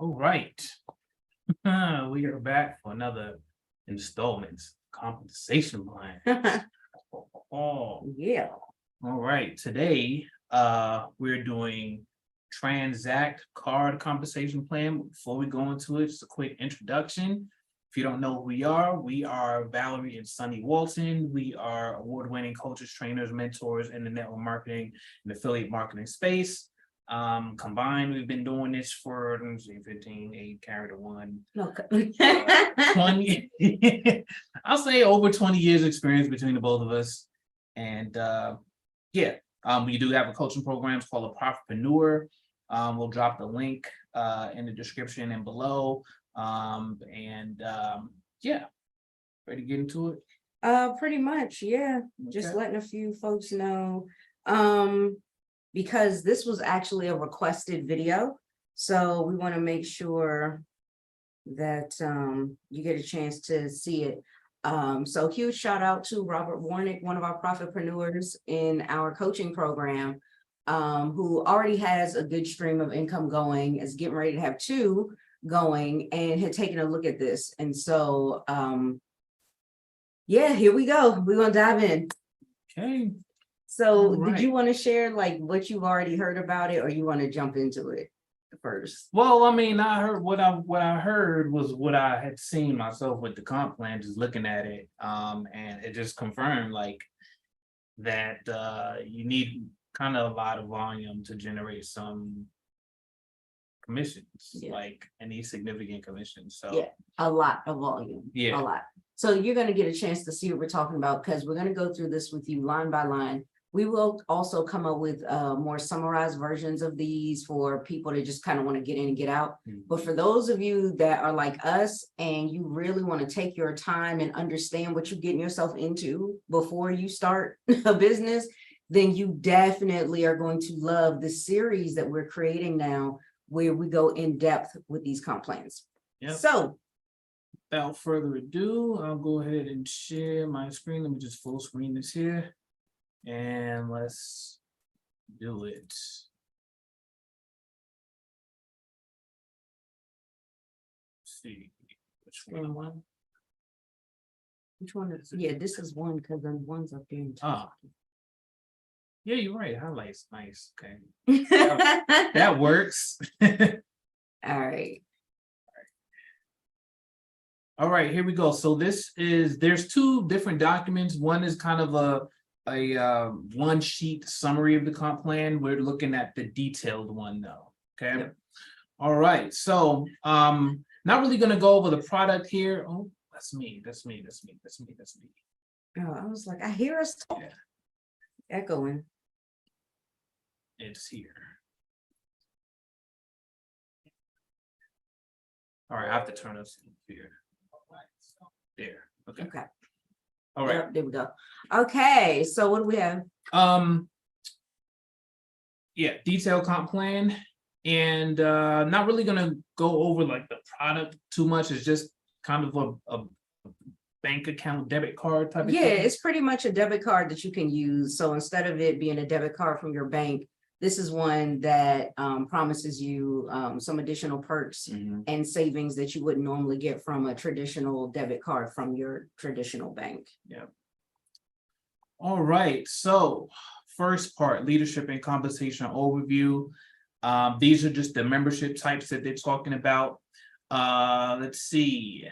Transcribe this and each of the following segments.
All right. We are back for another installment compensation plan. Oh, Yeah. all right. Today, we're doing Tranzact Card compensation plan. Before we go into it, just a quick introduction. If you don't know who we are Valerie and Sunny Walton. We are award-winning coaches, trainers, mentors in the network marketing and affiliate marketing space. Combined, we've been doing this for 15, 8, carry the one. No. 20, I'll say over 20 years experience between the both of us. And we do have a coaching program. It's called a Profitpreneur. We'll drop the link in the description and below. Ready to get into it? Pretty much, yeah. Just Okay. letting a few folks know. Because this was actually a requested video. So we want to make sure that you get a chance to see it. So huge shout out to Robert Warnick, one of our profitpreneurs in our coaching program, who already has a good stream of income going, is getting ready to have 2 going, and had taken a look at this. And so yeah, here we go. We're gonna dive in. Okay. So All did you right. want to share like what you've already heard about it, or you want to jump into it first? Well, I mean, I heard what I heard was what I had seen myself with the comp plan, just looking at it. And it just confirmed like that you need kind of a lot of volume to generate some commissions, Yeah. like any significant commissions. So Yeah, a lot of volume. Yeah. A lot. So you're going to get a chance to see what we're talking about, because we're going to go through this with you line by line. We will also come up with more summarized versions of these for people to just kind of want to get in and get out. But for those of you that are like us and you really want to take your time and understand what you're getting yourself into before you start a business, then you definitely are going to love the series that we're creating now, where we go in depth with these comp plans. Yep. So without further ado, I'll go ahead and share my screen. Let me just full screen this here. And let's do it. Let's see which one. Which one is, yeah, this is one, because then one's up there. Yeah, you're right. Highlights, nice. Okay, That that works. All right. All right, here we go. So there's 2 different documents. One is kind of a one sheet summary of the comp plan. We're looking at the detailed one though. Okay. Yep. All right. So not really gonna go over the product here. Oh, that's me. Oh, I was like, I hear us Yeah, echoing. it's here. All right, I have to turn this here. There. Okay. Okay. All right. Yep, there we go. Okay, so what do we have? Yeah, detailed comp plan, and not really gonna go over like the product too much. It's just kind of a bank account debit card type of Yeah, thing. it's pretty much a debit card that you can use. So instead of it being a debit card from your bank, this is one that promises you some additional perks and savings that you wouldn't normally get from a traditional debit card from your traditional bank. Yeah. All right. So first part, leadership and compensation overview. These are just the membership types that they're talking about. Let's see.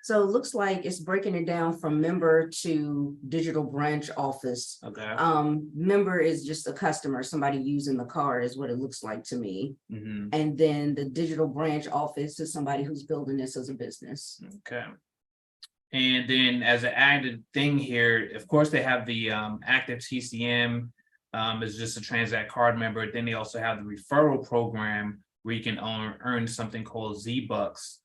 So it looks like it's breaking it down from member to digital branch office. Okay. Member is just a customer, somebody using the card is what it looks like to me. And then the digital branch office is somebody who's building this as a business. Okay. And then as an added thing here, of course, they have the active TCM is just a Tranzact Card member. Then they also have the referral program where you can earn something called Z-Bucks.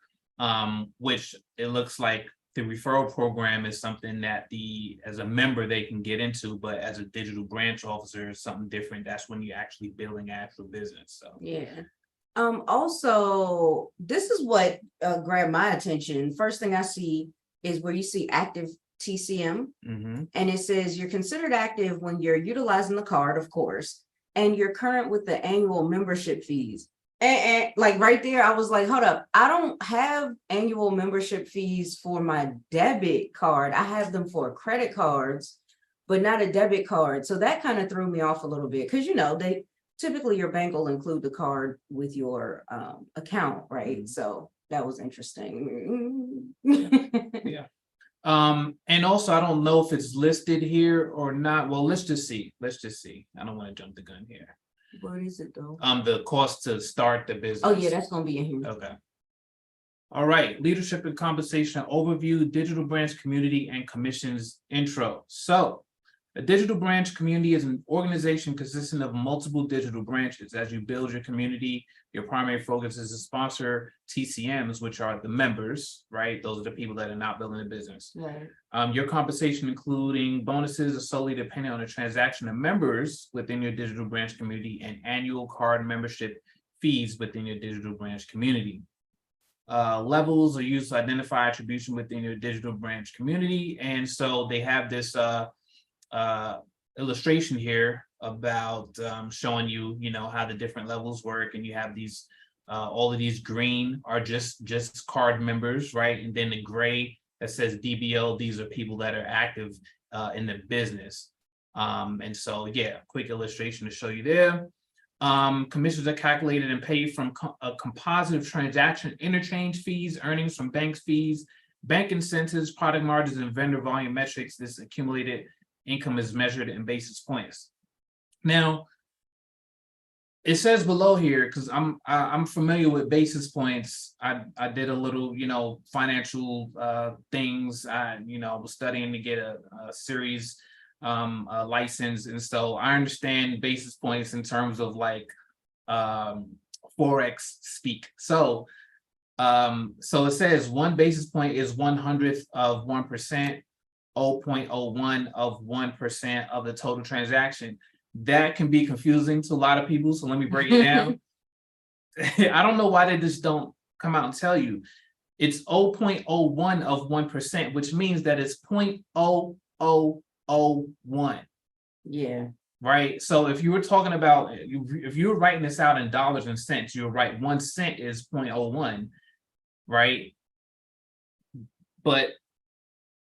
Which it looks like the referral program is something that as a member they can get into, but as a digital branch officer is something different. That's when you're actually building actual business. So yeah. Also, this is what grabbed my attention. First thing I see is where you see active TCM, and it says you're considered active when you're utilizing the card, of course, and you're current with the annual membership fees. And like right there, I was like, hold up, I don't have annual membership fees for my debit card. I have them for credit cards, but not a debit card. So that kind of threw me off a little bit because, you know, they typically your bank will include the card with your account, right? So that was interesting. Yeah. And also, I don't know if it's listed here or not. Well, let's just see. Let's just see. I don't want to jump the gun here. Where is it though? The cost to start the business. Oh yeah, that's gonna be in here. Okay. All right, leadership and compensation overview, digital branch community and commissions intro. So a digital branch community is an organization consisting of multiple digital branches. As you build your community, your primary focus is to sponsor TCMs, which are the members, right? Those are the people that are not building a business. Right. Your compensation, including bonuses, are solely dependent on the transaction of members within your digital branch community and annual card membership fees within your digital branch community. Levels are used to identify attribution within your digital branch community. And so they have this illustration here about showing you, you know, how the different levels work. And you have these, all of these green are just card members, right? And then the gray that says DBO, these are people that are active in the business. And so, yeah, quick illustration to show you there. Commissions are calculated and paid from a composite of transaction interchange fees, earnings from banks fees, bank incentives, product margins, and vendor volume metrics. This accumulated income is measured in basis points. Now, it says below here, because I'm familiar with basis points. I did a little, you know, financial things. I was studying to get a series license, and so I understand basis points in terms of like forex speak. So it says 1 basis point is 1/100th of 1%, 0.01 of 1% of the total transaction. That can be confusing to a lot of people, so let me break it down. I don't know why they just don't come out and tell you. It's 0.01 of 1%, which means that it's 0.0001. Yeah. Right. So if you were talking about, if you were writing this out in dollars and cents, you would write 1 cent is 0.01, right? But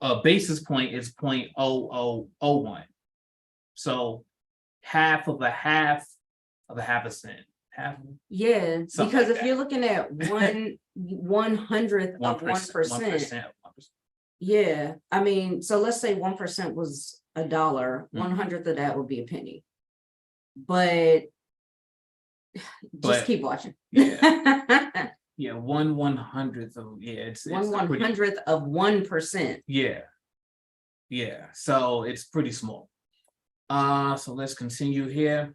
a basis point is 0.0001. So half of a cent. Yeah, because like if that. you're looking at 1/100th of 1%, yeah, I mean, so let's say 1% was $1, 1/100th of that would be a penny. But just keep watching. Yeah. Yeah, 1/100th of, yeah, it's 1/100th of 1%. Yeah. Yeah, so it's pretty small. So let's continue here.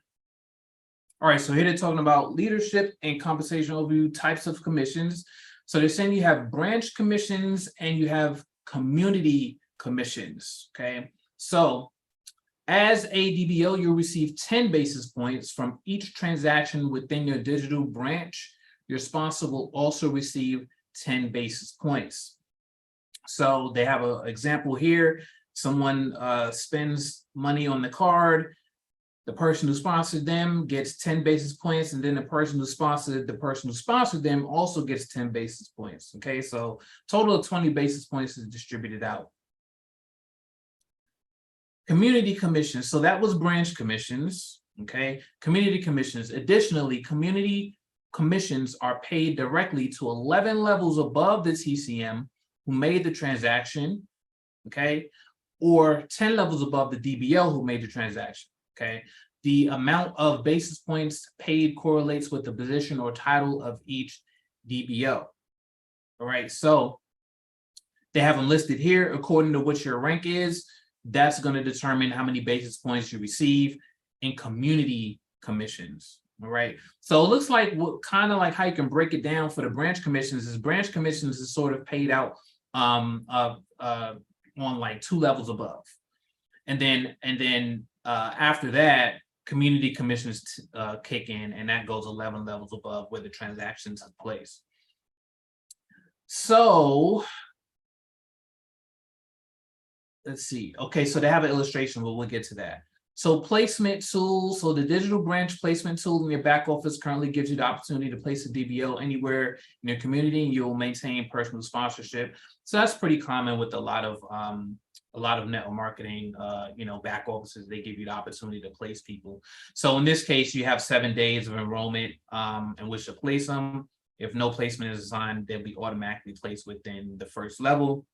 All right, so here they're talking about leadership and compensation overview, types of commissions. So they're saying you have branch commissions and you have community commissions, okay? So as a DBO, you'll receive 10 basis points from each transaction within your digital branch. Your sponsor will also receive 10 basis points. So they have an example here. Someone spends money on the card. The person who sponsored them gets 10 basis points, and then the person who sponsored them also gets 10 basis points. Okay, so total of 20 basis points is distributed out. Community commissions. So that was branch commissions. Okay, community commissions. Additionally, community commissions are paid directly to 11 levels above the TCM who made the transaction. Okay, or 10 levels above the DBL who made the transaction. Okay, the amount of basis points paid correlates with the position or title of each DBO. All right, so they have them listed here according to what your rank is. That's going to determine how many basis points you receive in community commissions. All right, so it looks like what kind of like how you can break it down for the branch commissions is sort of paid out on like 2 levels above, and then after that, community commissions kick in, and that goes 11 levels above where the transaction took place. So let's see. Okay, so they have an illustration, but we'll get to that. So placement tools, so the digital branch placement tool in your back office currently gives you the opportunity to place a DBO anywhere in your community, and you'll maintain personal sponsorship. So that's pretty common with a lot of network marketing, back offices. They give you the opportunity to place people. So in this case, you have 7 days of enrollment in which to place them. If no placement is assigned, they'll be automatically placed within the first level.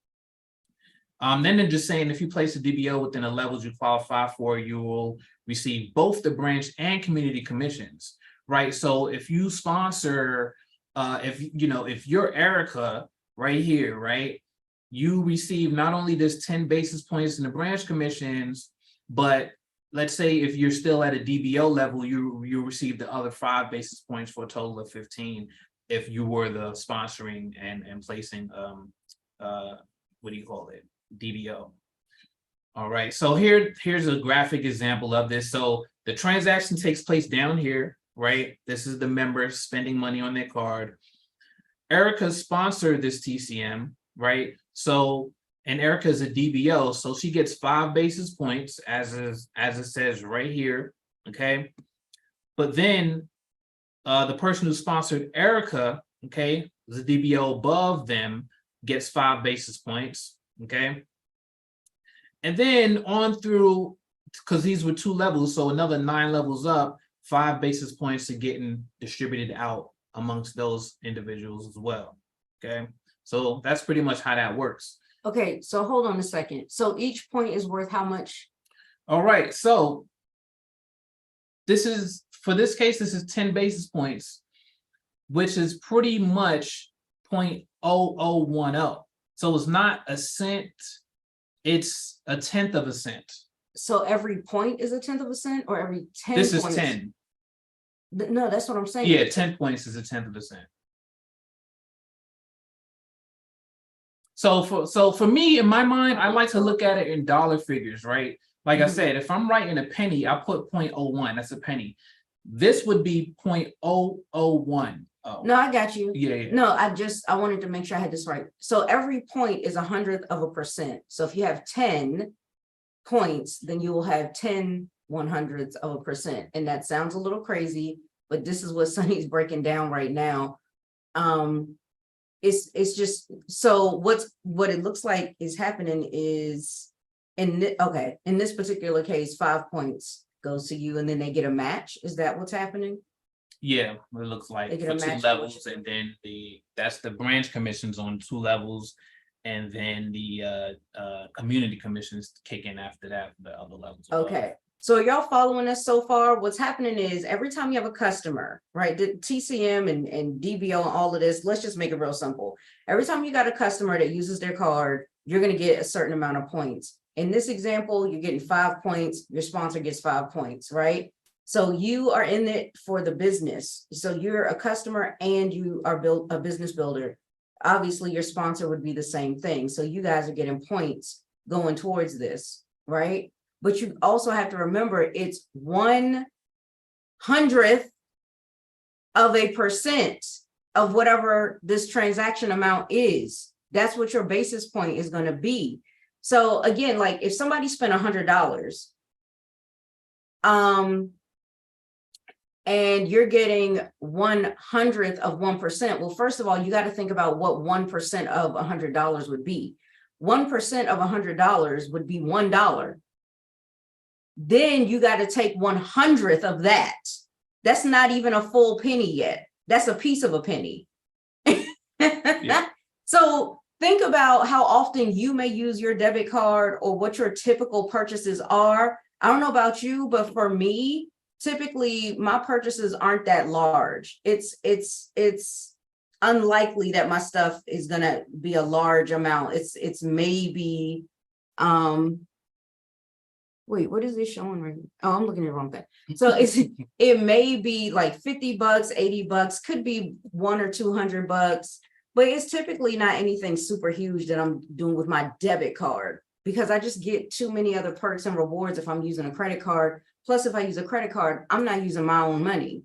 Then they're just saying if you place a DBO within the levels you qualify for, you will receive both the branch and community commissions, right? So if you sponsor, if you're Erica right here, right, you receive not only this 10 basis points in the branch commissions, but let's say if you're still at a DBO level, you receive the other 5 basis points for a total of 15 if you were the sponsoring and placing DBO. All right, so here's a graphic example of this. So the transaction takes place down here, right? This is the member spending money on their card. Erica sponsored this TCM, right? So, and Erica is a DBO, so she gets 5 basis points as it says right here, okay? But then the person who sponsored Erica, okay, the DBO above them gets 5 basis points. Okay. And then on through, because these were 2 levels, so another 9 levels up, 5 basis points are getting distributed out amongst those individuals as well. Okay. So that's pretty much how that works. Okay, so hold on a second. So each point is worth how much? All right. So for this case, this is 10 basis points, which is pretty much 0.0010. So it's not a cent, it's a 1/10 of a cent. So every point is a 1/10 of a cent, or every 10 This points? is 10. No, that's what I'm saying. Yeah, 10 points is a 1/10 of a cent. So for me, in my mind, I like to look at it in dollar figures, right? Like I said, if I'm writing a penny, I put 0.01, that's a penny. This would be 0.001. Oh. No, I got you. Yeah. No, I wanted to make sure I had this right. So every point is 100th of a percent. So if you have 10 points, then you will have 10 100ths of a percent. And that sounds a little crazy, but this is what Sunny's breaking down right now. It's just, so what it looks like is happening is in this particular case, 5 points goes to you and then they get a match. Is that what's happening? Yeah, it looks like for 2 levels, and then that's the branch commissions on 2 levels, and then the community commissions kick in after that for the other levels. Okay, so y'all following us so far? What's happening is every time you have a customer, right? The TCM and DBO and all of this, let's just make it real simple. Every time you got a customer that uses their card, you're going to get a certain amount of points. In this example, you're getting 5 points, your sponsor gets 5 points, right? So you are in it for the business. So you're a customer and you are a business builder. Obviously, your sponsor would be the same thing. So you guys are getting points going towards this, right? But you also have to remember it's 1/100th of a percent of whatever this transaction amount is. That's what your basis point is going to be. So again, like if somebody spent $100, and you're getting 1/100th of 1%. Well, first of all, you got to think about what 1% of $100 would be. 1% of $100 would be $1. Then you got to take 1/100th of that. That's not even a full penny yet. That's a piece of a penny. Yeah. So think about how often you may use your debit card or what your typical purchases are. I don't know about you, but for me, typically my purchases aren't that large. It's unlikely that my stuff is going to be a large amount. It's maybe, wait, what is this showing right now? Oh, I'm looking at the wrong thing. So it may be like $50, $80, could be $100 or $200, but it's typically not anything super huge that I'm doing with my debit card, because I just get too many other perks and rewards if I'm using a credit card. Plus, if I use a credit card, I'm not using my own money.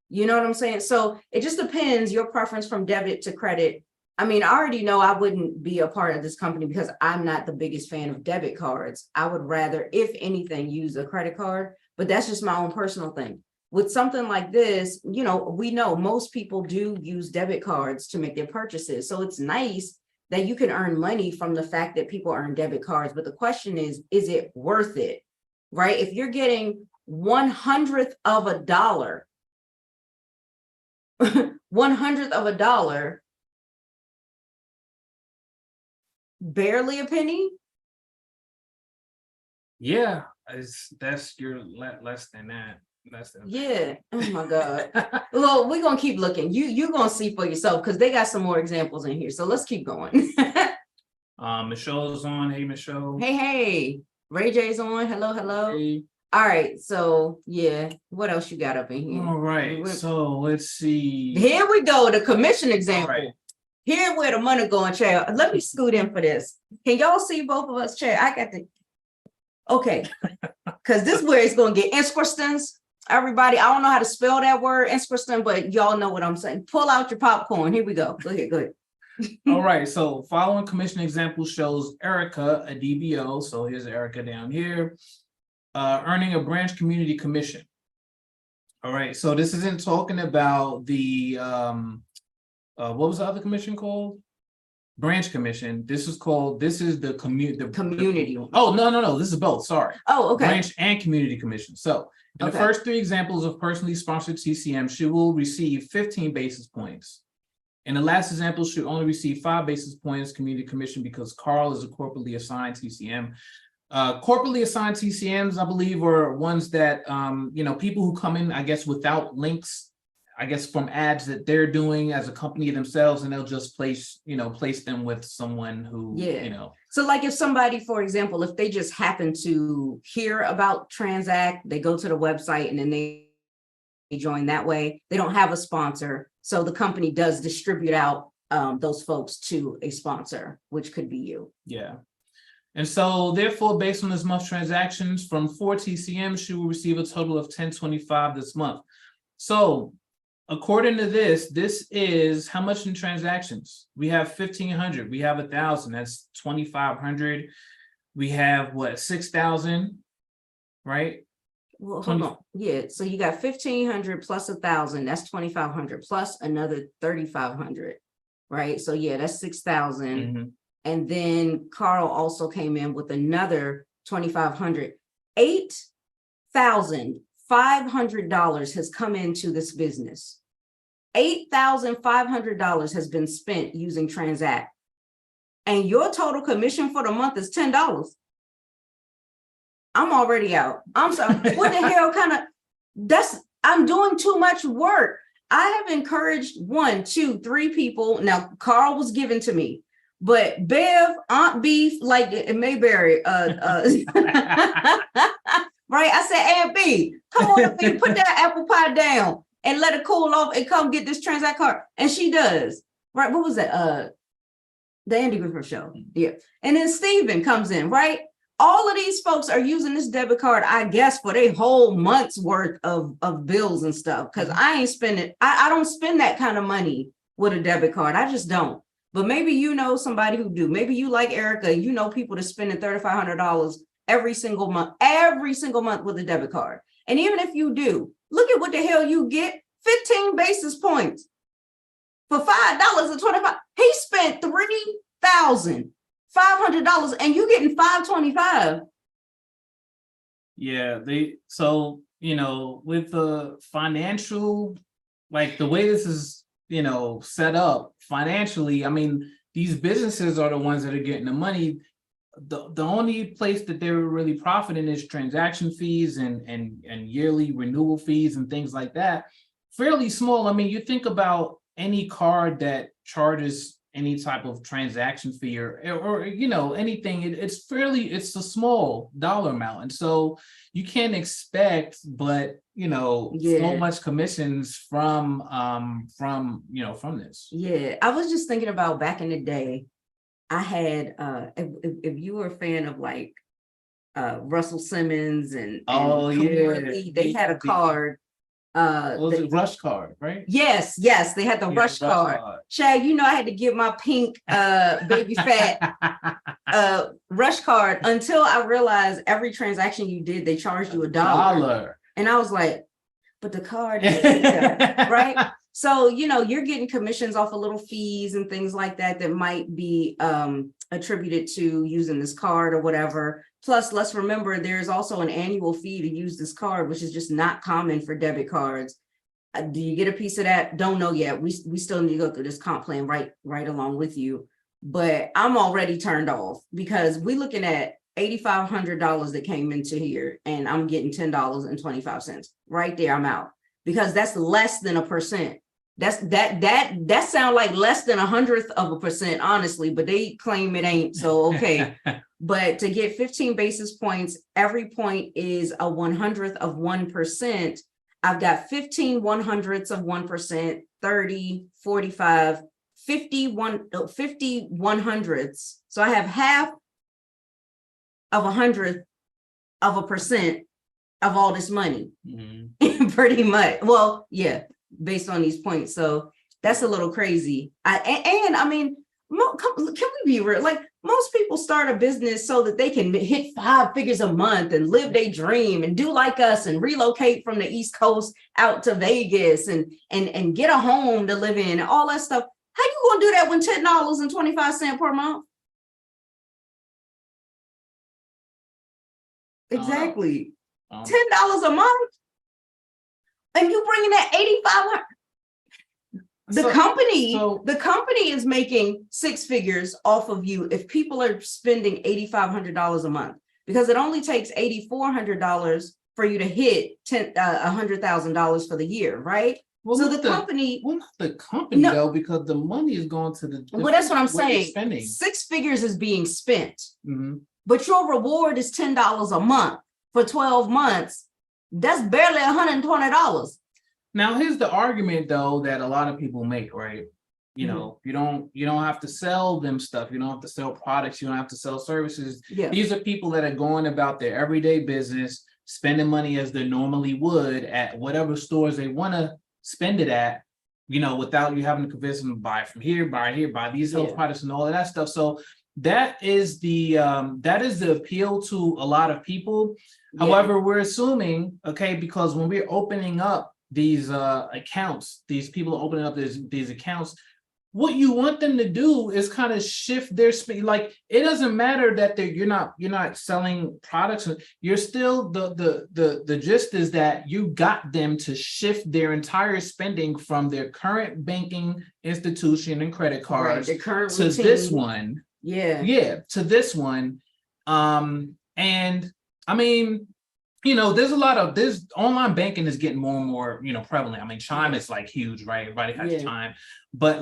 You know what I'm saying? So it just depends your preference from debit to credit. I mean, I already know I wouldn't be a part of this company because I'm not the biggest fan of debit cards. I would rather, if anything, use a credit card, but that's just my own personal thing. With something like this, you know, we know most people do use debit cards to make their purchases. So it's nice that you can earn money from the fact that people earn debit cards. But the question is it worth it? Right? If you're getting 1/100th of a dollar, 1/100th of a dollar, barely a penny. Yeah, that's your less than that. Yeah. Oh my God. Well, we're gonna keep looking. You're gonna see for yourself because they got some more examples in here. So let's keep going. Michelle's on. Hey, Michelle. Hey. Ray J's on. Hello. Hey. All right. So yeah, what else you got up in here? All right. So let's see. Here we go. The commission example. All right. Here where the money going, child. Let me scoot in for this. Can y'all see both of us, chair? I got the. Okay, because this is where it's gonna get interesting. Everybody, I don't know how to spell that word, interesting, but y'all know what I'm saying. Pull out your popcorn. Here we go. Go ahead. All right. So following commission example shows Erica, a DBO. So here's Erica down here, earning a branch community commission. All right. So this isn't talking about the what was the other commission called? Branch commission. This is the community. Oh, no. This is both. Sorry. Oh, okay. Branch and community commission. So in the first three examples of personally sponsored TCM, she will receive 15 basis points. In the last example, she only received 5 basis points community commission because Carl is a corporately assigned TCM. Corporately assigned TCMs, I believe, are ones that people who come in, I guess, without links, I guess, from ads that they're doing as a company themselves, and they'll just place them with someone who, So like if somebody, for example, if they just happen to hear about Tranzact, they go to the website and then they join that way. They don't have a sponsor. So the company does distribute out those folks to a sponsor, which could be you. Yeah. And so therefore, based on this month's transactions from 4 TCM, she will receive a total of 1025 this month. So according to this is how much in transactions? We have 1,500, we have 1,000, that's 2,500. We have what, 6,000, right? Well, hold on. Yeah, so you got 1,500 plus 1,000, that's 2,500 plus another 3,500, right? So yeah, that's 6,000. Mm-hmm. And then Carl also came in with another 2,500. $8,500 has come into this business. $8,500 has been spent using Tranzact. And your total commission for the month is $10. I'm already out. I'm sorry. What the hell I'm doing too much work. I have encouraged 1, 2, 3 people. Now, Carl was given to me, but Bev, Aunt Beef, like Mayberry, right? I said, Aunt B, come on up and put that apple pie down and let it cool off and come get this Tranzact card. And she does. Right? What was that? The Andy Griffith show. Yeah. And then Steven comes in, right? All of these folks are using this debit card, I guess, for their whole month's worth of bills and stuff. Because I ain't spending, I don't spend that kind of money with a debit card. I just don't. But maybe you know somebody who do. Maybe you like Erica, you know people that's spending $3,500 every single month with a debit card. And even if you do, look at what the hell you get, 15 basis points for $5.25. He spent $3,500 and you getting $5.25. Yeah, with the financial, like the way this is, set up financially, I mean, these businesses are the ones that are getting the money. The only place that they're really profiting is transaction fees and yearly renewal fees and things like that. Fairly small. I mean, you think about any card that charges any type of transaction fee or anything, it's a small dollar amount. And so you can't expect but so much commissions from this. Yeah, I was just thinking about back in the day, I had if you were a fan of like Russell Simmons and they had a card Was it Rush Card, right? Yes, they had the Yeah, Rush Card. Chad, I had to get my pink baby fat Rush Card until I realized every transaction you did, they charged you $1. And I was like, but the card is there, right? So, you're getting commissions off of little fees and things like that that might be attributed to using this card or whatever. Plus, let's remember, there's also an annual fee to use this card, which is just not common for debit cards. Do you get a piece of that? Don't know yet. We still need to go through this comp plan right along with you. But I'm already turned off because we're looking at $8,500 that came into here and I'm getting $10.25 right there. I'm out because that's less than 1%. That sounds like less than 100th%, honestly, but they claim it ain't. So, okay. But to get 15 basis points, every point is a 100th of 1%. I've got 15 100ths of 1%, 30, 45, 50 100ths. So I have half of 100% of all this money, pretty much. Well, yeah, based on these points. So that's a little crazy. I mean, can we be real? Like, most people start a business so that they can hit 5 figures a month and live their dream and do like us and relocate from the East Coast out to Vegas and get a home to live in and all that stuff. How you gonna do that when $10.25 per month? Exactly. $10 a month, and you bringing that 8,500. The company is making 6 figures off of you if people are spending $8,500 a month, because it only takes $8,400 for you to hit $100,000 for the year, right? Well, so not the company though, because the money is going to the well, that's what I'm saying. 6 figures is being spent, but your reward is $10 a month for 12 months. That's barely $120. Now, here's the argument though that a lot of people make, right? You know, you don't have to sell them stuff. You don't have to sell products. You don't have to sell services. Yeah. These are people that are going about their everyday business, spending money as they normally would at whatever stores they want to spend it at, without you having to convince them to buy from here, buy these health products and all of that stuff. So that is the appeal to a lot of people. Yeah. However, we're assuming, because when we're opening up these accounts, these people are opening up these accounts, what you want them to do is kind of shift their spend. Like, it doesn't matter that you're not selling products. You're still the gist is that you got them to shift their entire spending from their current banking institution and credit cards to routine. This one. Yeah, to this one. And I mean, there's online banking is getting more and more, prevalent. I mean, Chime is like huge, right? Everybody has Chime, but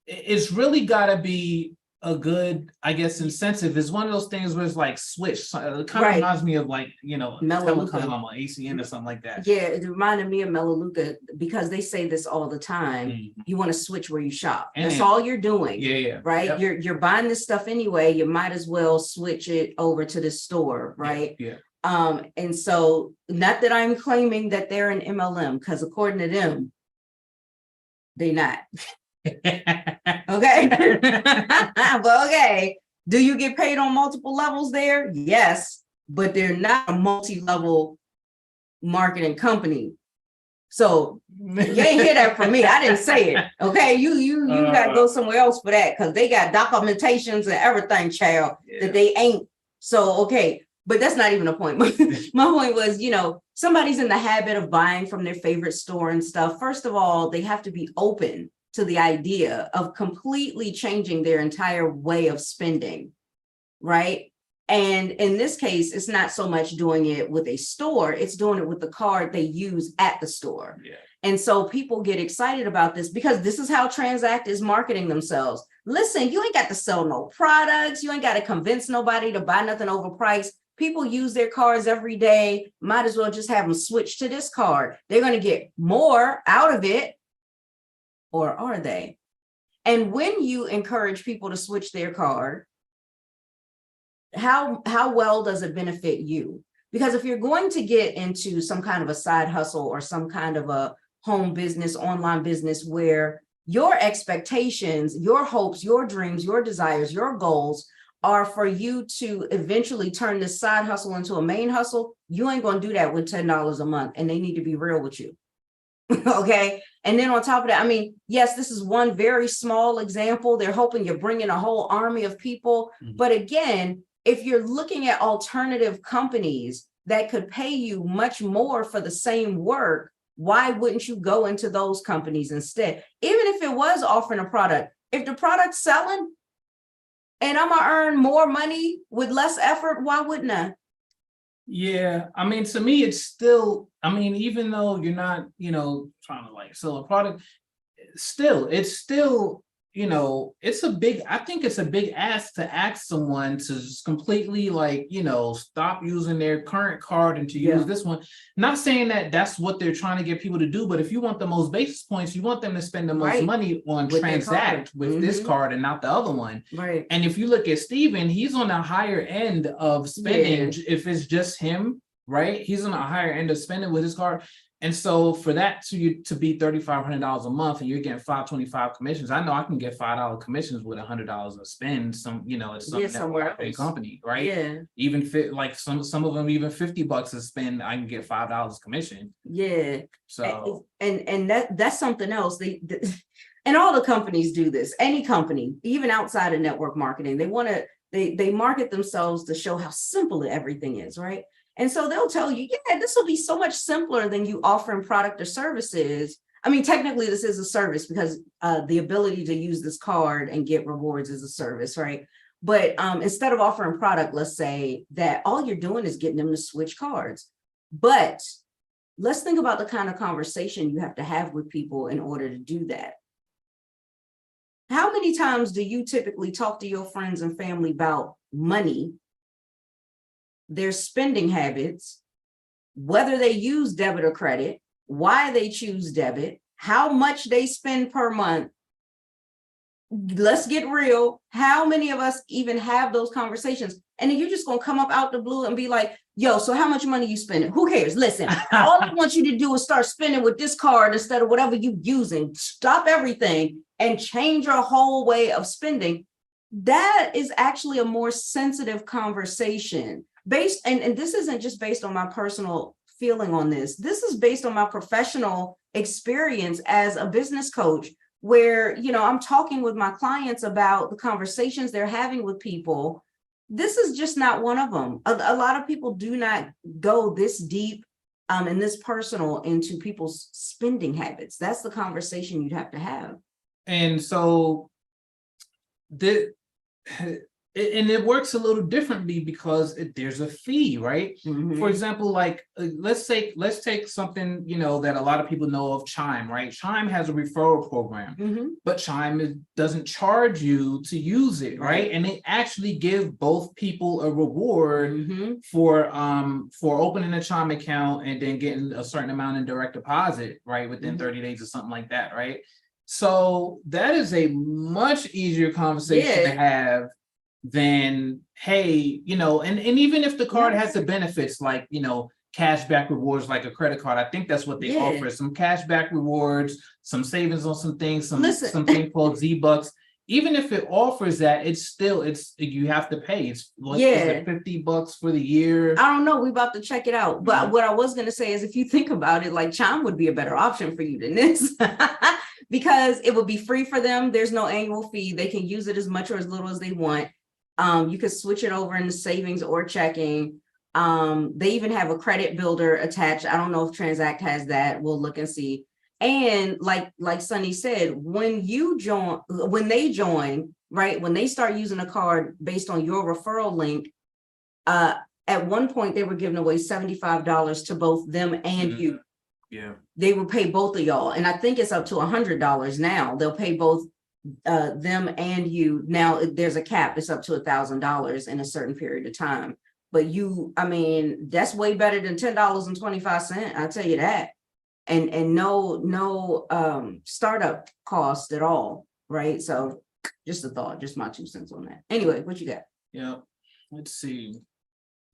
it's really got to be a good, I guess, incentive. It's one of those things where it's like switch. So it kind of reminds me of telecom or ACN or something like that. Yeah, it reminded me of Melaleuca because they say this all the time. You want to switch where you shop. That's all you're doing. Yeah. Right. Yep. You're buying this stuff anyway. You might as well switch it over to this store, right? Yeah. And so, not that I'm claiming that they're an MLM, because according to them, they're not. Okay. Well, okay. Do you get paid on multiple levels there? Yes, but they're not a multi-level marketing company. So you ain't hear that from me. I didn't say it. Okay. You gotta go somewhere else for that, because they got documentations and everything, child, that they ain't. So, okay. But that's not even a point. My point was, somebody's in the habit of buying from their favorite store and stuff. First of all, they have to be open to the idea of completely changing their entire way of spending, right? And in this case, it's not so much doing it with a store, it's doing it with the card they use at the store. Yeah. And so people get excited about this because this is how Tranzact is marketing themselves. Listen, you ain't got to sell no products. You ain't got to convince nobody to buy nothing overpriced. People use their cards every day. Might as well just have them switch to this card. They're going to get more out of it. Or are they? And when you encourage people to switch their card, how well does it benefit you? Because if you're going to get into some kind of a side hustle or some kind of a home business, online business, where your expectations, your hopes, your dreams, your desires, your goals are for you to eventually turn this side hustle into a main hustle, you ain't going to do that with $10 a month. And they need to be real with you. Okay. And then on top of that, I mean, yes, this is one very small example. They're hoping you're bringing a whole army of people. But again, if you're looking at alternative companies that could pay you much more for the same work, why wouldn't you go into those companies instead? Even if it was offering a product, if the product's selling and I'm gonna earn more money with less effort, why wouldn't I? Yeah, I mean, to me, it's still, I mean, even though you're not, trying to like sell a product, it's still, I think it's a big ask to ask someone to just completely like, stop using their current card and to use this one. Not saying that that's what they're trying to get people to do, but if you want the most basis points, you want them to spend the most money on Tranzact with this card and not the other one. Right. And if you look at Steven, he's on the higher end of spending if it's just him, right? He's on the higher end of spending with his card. And so for that to be $3,500 a month and you're getting $525 commissions, I know I can get $5 commissions with $100 a spend. It's something somewhere a company, right? Yeah. Even some of them even $50 to spend, I can get $5 commission. Yeah. So and that's something else. And all the companies do this. Any company, even outside of network marketing, they market themselves to show how simple everything is, right? And so they'll tell you, yeah, this will be so much simpler than you offering product or services. I mean, technically, this is a service because the ability to use this card and get rewards is a service, right? But instead of offering product, let's say that all you're doing is getting them to switch cards. But let's think about the kind of conversation you have to have with people in order to do that. How many times do you typically talk to your friends and family about money, their spending habits, whether they use debit or credit, why they choose debit, how much they spend per month? Let's get real. How many of us even have those conversations? And then you're just going to come up out the blue and be like, yo, so how much money you spending? Who cares? Listen, all I want you to do is start spending with this card instead of whatever you're using. Stop everything and change your whole way of spending. That is actually a more sensitive conversation. And this isn't just based on my personal feeling on this. This is based on my professional experience as a business coach, where, I'm talking with my clients about the conversations they're having with people. This is just not one of them. A lot of people do not go this deep and this personal into people's spending habits. That's the conversation you'd have to have. And so it works a little differently because there's a fee, right? For example, like let's take something that a lot of people know of, Chime, right? Chime has a referral program, but Chime doesn't charge you to use it, right? And they actually give both people a reward for opening a Chime account and then getting a certain amount in direct deposit, right, within 30 days or something like that, right? So that is a much easier conversation to have than, hey, and even if the card has the benefits like, cash back rewards like a credit card, I think that's what they offer, some cash back rewards, some savings on some things, something called Z-Bucks. Even if it offers that, it's you have to pay. It's $50 for the year. I don't know. We're about to check it out. But what I was going to say is, if you think about it, like Chime would be a better option for you than this because it would be free for them. There's no annual fee. They can use it as much or as little as they want. You could switch it over into savings or checking. They even have a credit builder attached. I don't know if Tranzact has that. We'll look and see. And like Sunny said, when they join, right, when they start using a card based on your referral link, at one point they were giving away $75 to both them and you. Yeah. They will pay both of y'all. And I think it's up to $100 now. They'll pay both them and you. Now there's a cap. It's up to $1,000 in a certain period of time. But that's way better than $10.25. I'll tell you that. And no startup cost at all, right? So just a thought, just my 2 cents on that. Anyway, what you got? Yeah, let's see.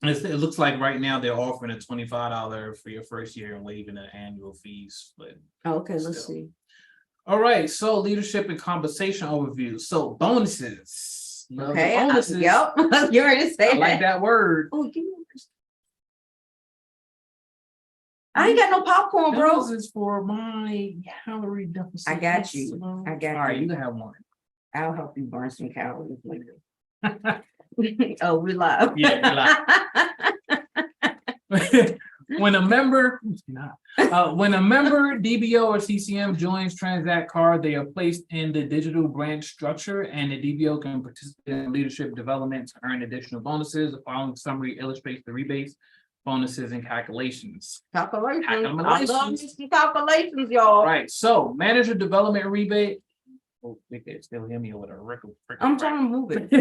It looks like right now they're offering a $25 for your first year and waiving the annual fees, but Okay, let's still. see. All right, so leadership and compensation overview. So bonuses. Love the Okay, bonuses. yep, you already say I like that word. Oh, give me I ain't got no popcorn, bro. This is for my calorie deficit. I got you. I got All right, you. you can have one. I'll help you burn some calories later. Oh, we live. Yeah, when a member, when a member, DBO or TCM joins Tranzact Card, they are placed in the digital branch structure, and the DBO can participate in leadership development to earn additional bonuses. The following summary illustrates the rebates, bonuses, and calculations. Calculations. I Calculations. love me some calculations, y'all. Right. So, manager development rebate. Oh, they can still hear me with a record. I'm trying to move it.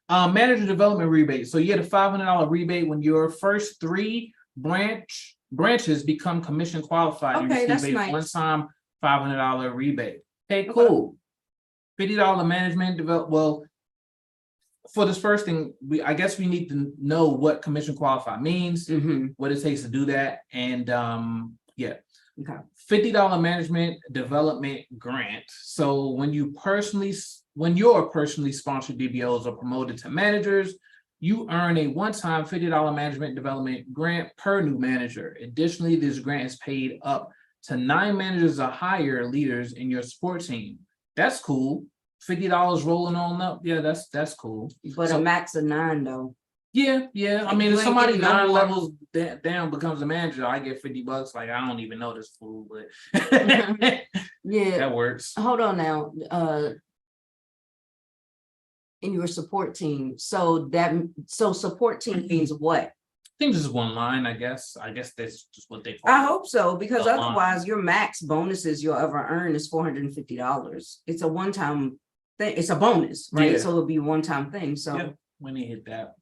Manager development rebate. So you get a $500 rebate when your first 3 branches become commission qualified. You Okay, that's receive a nice. one-time $500 rebate. Okay, cool. $50 management develop. Well, for this first thing, I guess we need to know what commission qualified means, what it takes to do that, and yeah. Okay. $50 management development grant. So when your personally sponsored DBOs are promoted to managers, you earn a one-time $50 management development grant per new manager. Additionally, this grant is paid up to 9 managers or higher leaders in your support team. That's cool. $50 rolling on up. Yeah, that's cool. But a max of 9 though. Yeah. I mean, if somebody 9 more. levels down becomes a manager, I get $50. Like, I don't even know this fool, but yeah, that works. Hold on now. In your support team, so support team means what? I think this is one line. I guess that's just what they call I it. hope so, because The otherwise line. your max bonuses you'll ever earn is $450. It's a one-time thing. It's a bonus, right? Yeah. So it'll be a one-time thing. So Yep, when they hit that.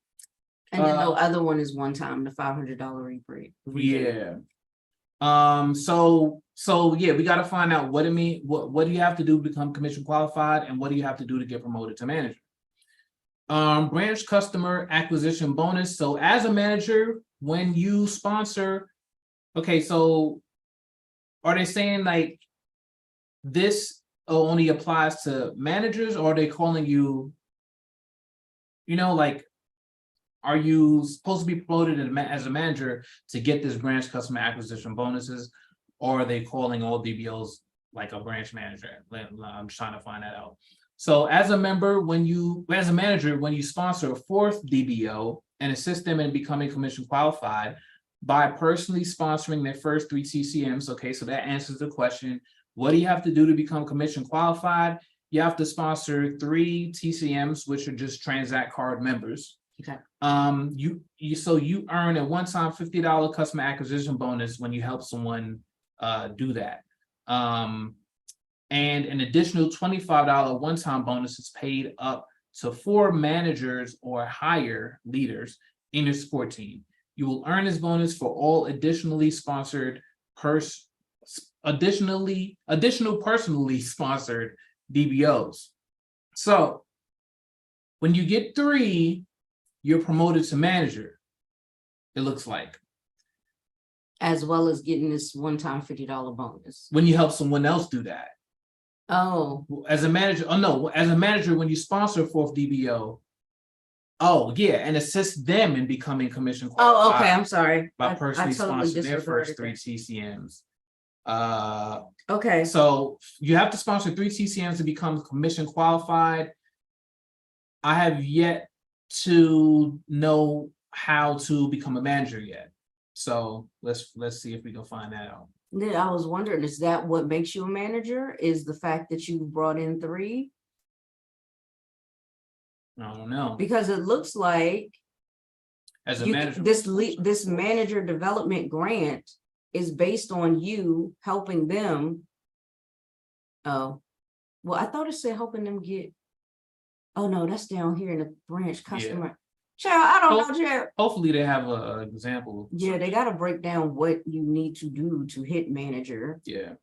and then the other one is one time, the $500 rebate. Yeah. So yeah, we got to find out what it means. What do you have to do to become commission qualified, and what do you have to do to get promoted to manager? Branch customer acquisition bonus. So as a manager, when you sponsor, okay, so are they saying like this only applies to managers, or are they calling you, like, are you supposed to be promoted as a manager to get this branch customer acquisition bonuses, or are they calling all DBOs like a branch manager? I'm just trying to find that out. So as a manager, when you sponsor a 4th DBO and assist them in becoming commission qualified by personally sponsoring their first 3 TCMs, okay, so that answers the question. What do you have to do to become commission qualified? You have to sponsor 3 TCMs, which are just Tranzact Card members. Okay. You earn a one-time $50 customer acquisition bonus when you help someone do that. And an additional $25 one-time bonus is paid up to 4 managers or higher leaders in your support team. You will earn this bonus for all additional personally sponsored DBOs. So when you get 3, you're promoted to manager, it looks like. As well as getting this one-time $50 bonus. When you help someone else do that. Oh. As a manager, when you sponsor a 4th DBO, and assist them in becoming commission qualified. Oh, okay, I'm sorry. By personally totally sponsoring their first 3 that. TCMs. Okay. So you have to sponsor 3 TCMs to become commission qualified. I have yet to know how to become a manager yet. So let's see if we can find that out. Then I was wondering, is that what makes you a manager? Is the fact that you brought in 3? I don't know. Because it looks like as a manager, this manager development grant is based on you helping them. Oh, well, I thought it said helping them get. Oh no, that's down here in the branch customer. Yeah. Child, I don't know, Jared. Hopefully they have an example. Yeah, they got to break down what you need to do to hit manager. Yeah.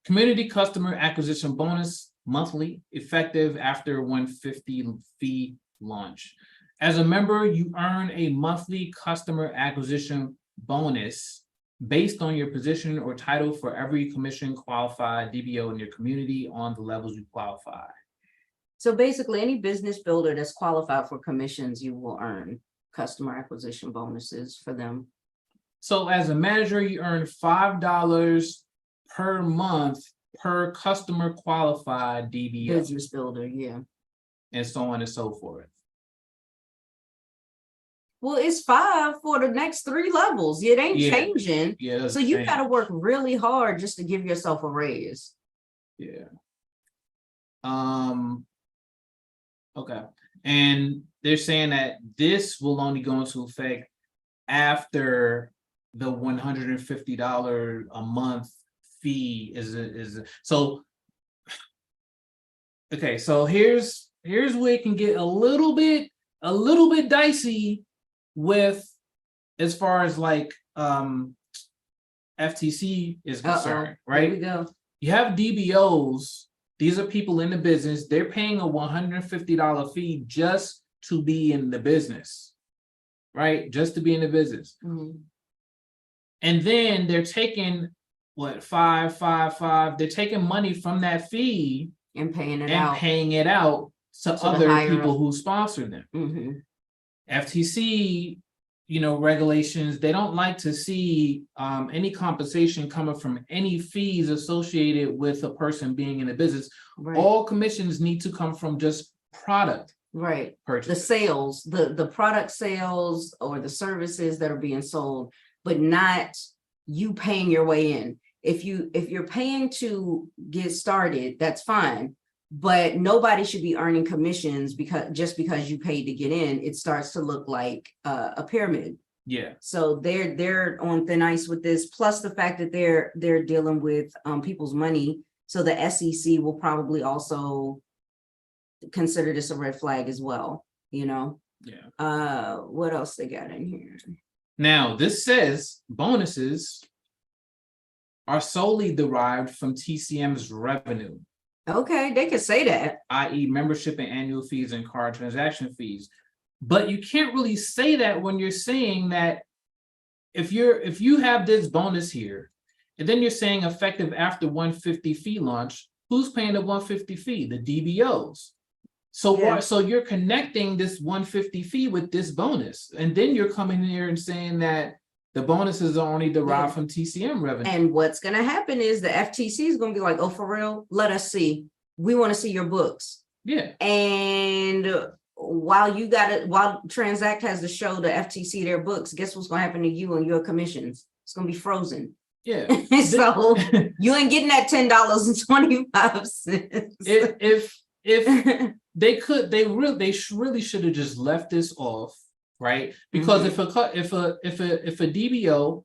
Community customer acquisition bonus monthly, effective after 150 fee launch. As a member, you earn a monthly customer acquisition bonus based on your position or title for every commission qualified DBO in your community on the levels you qualify. So basically, any business builder that's qualified for commissions, you will earn customer acquisition bonuses for them. So as a manager, you earn $5 per month per customer qualified DBO, Business builder, yeah. and so on and so forth. Well, it's 5 for the next 3 levels. It ain't changing. Yeah. So you got to work really hard just to give yourself a raise. Yeah. Okay. And they're saying that this will only go into effect after the $150 a month fee is so. Okay, so here's where it can get a little bit dicey with as far as like FTC is concerned, right? Here we go. You have DBOs. These are people in the business. They're paying a $150 fee just to be in the business, right? Just to be in the business. Mm-hmm. And then they're taking what, 5. They're taking money from that fee And paying it out to other people who sponsor them. Mm-hmm. FTC, regulations, they don't like to see any compensation coming from any fees associated with a person being in a business. Right. All commissions need to come from just product purchase. The purchase. sales, the product sales or the services that are being sold, but not you paying your way in. If you're paying to get started, that's fine. But nobody should be earning commissions because you paid to get in. It starts to look like a pyramid. Yeah. So they're on thin ice with this. Plus the fact that they're dealing with people's money. So the SEC will probably also consider this a red flag as well. Yeah. What else they got in here? Now this says bonuses are solely derived from TCM's revenue. Okay, they could say that, i.e. membership and annual fees and card transaction fees. But you can't really say that when you're saying that if you have this bonus here, and then you're saying effective after 150 fee launch, who's paying the 150 fee? The DBOs. So you're connecting this 150 fee with this bonus, and then you're coming here and saying that the bonuses are only derived from TCM revenue. And what's going to happen is the FTC is going to be like, oh, for real? Let us see. We want to see your books. Yeah. And while Tranzact has to show the FTC their books, guess what's going to happen to you and your commissions? It's going to be frozen. Yeah. So you ain't getting that $10.25. If they really should have just left this off. Right, because if a DBO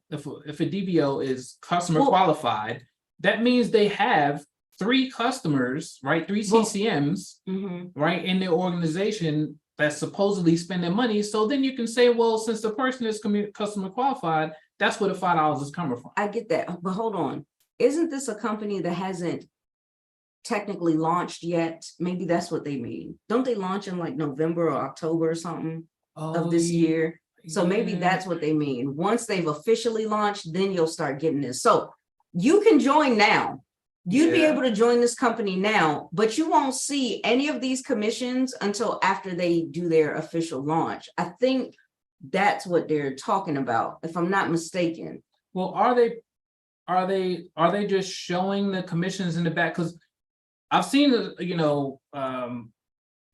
is customer qualified, that means they have 3 customers, right? 3 CCMs, right, in their organization that's supposedly spending money. So then you can say, well, since the person is customer qualified, that's where the $5 is coming from. I get that, but hold on, isn't this a company that hasn't technically launched yet? Maybe that's what they mean. Don't they launch in like November or October or something? Of this year. So maybe that's what they mean. Once they've officially launched, then you'll start getting this. So you can join now. You'd be able to join this company now, but you won't see any of these commissions until after they do their official launch. I think that's what they're talking about, if I'm not mistaken. Well, are they just showing the commissions in the back? Because I've seen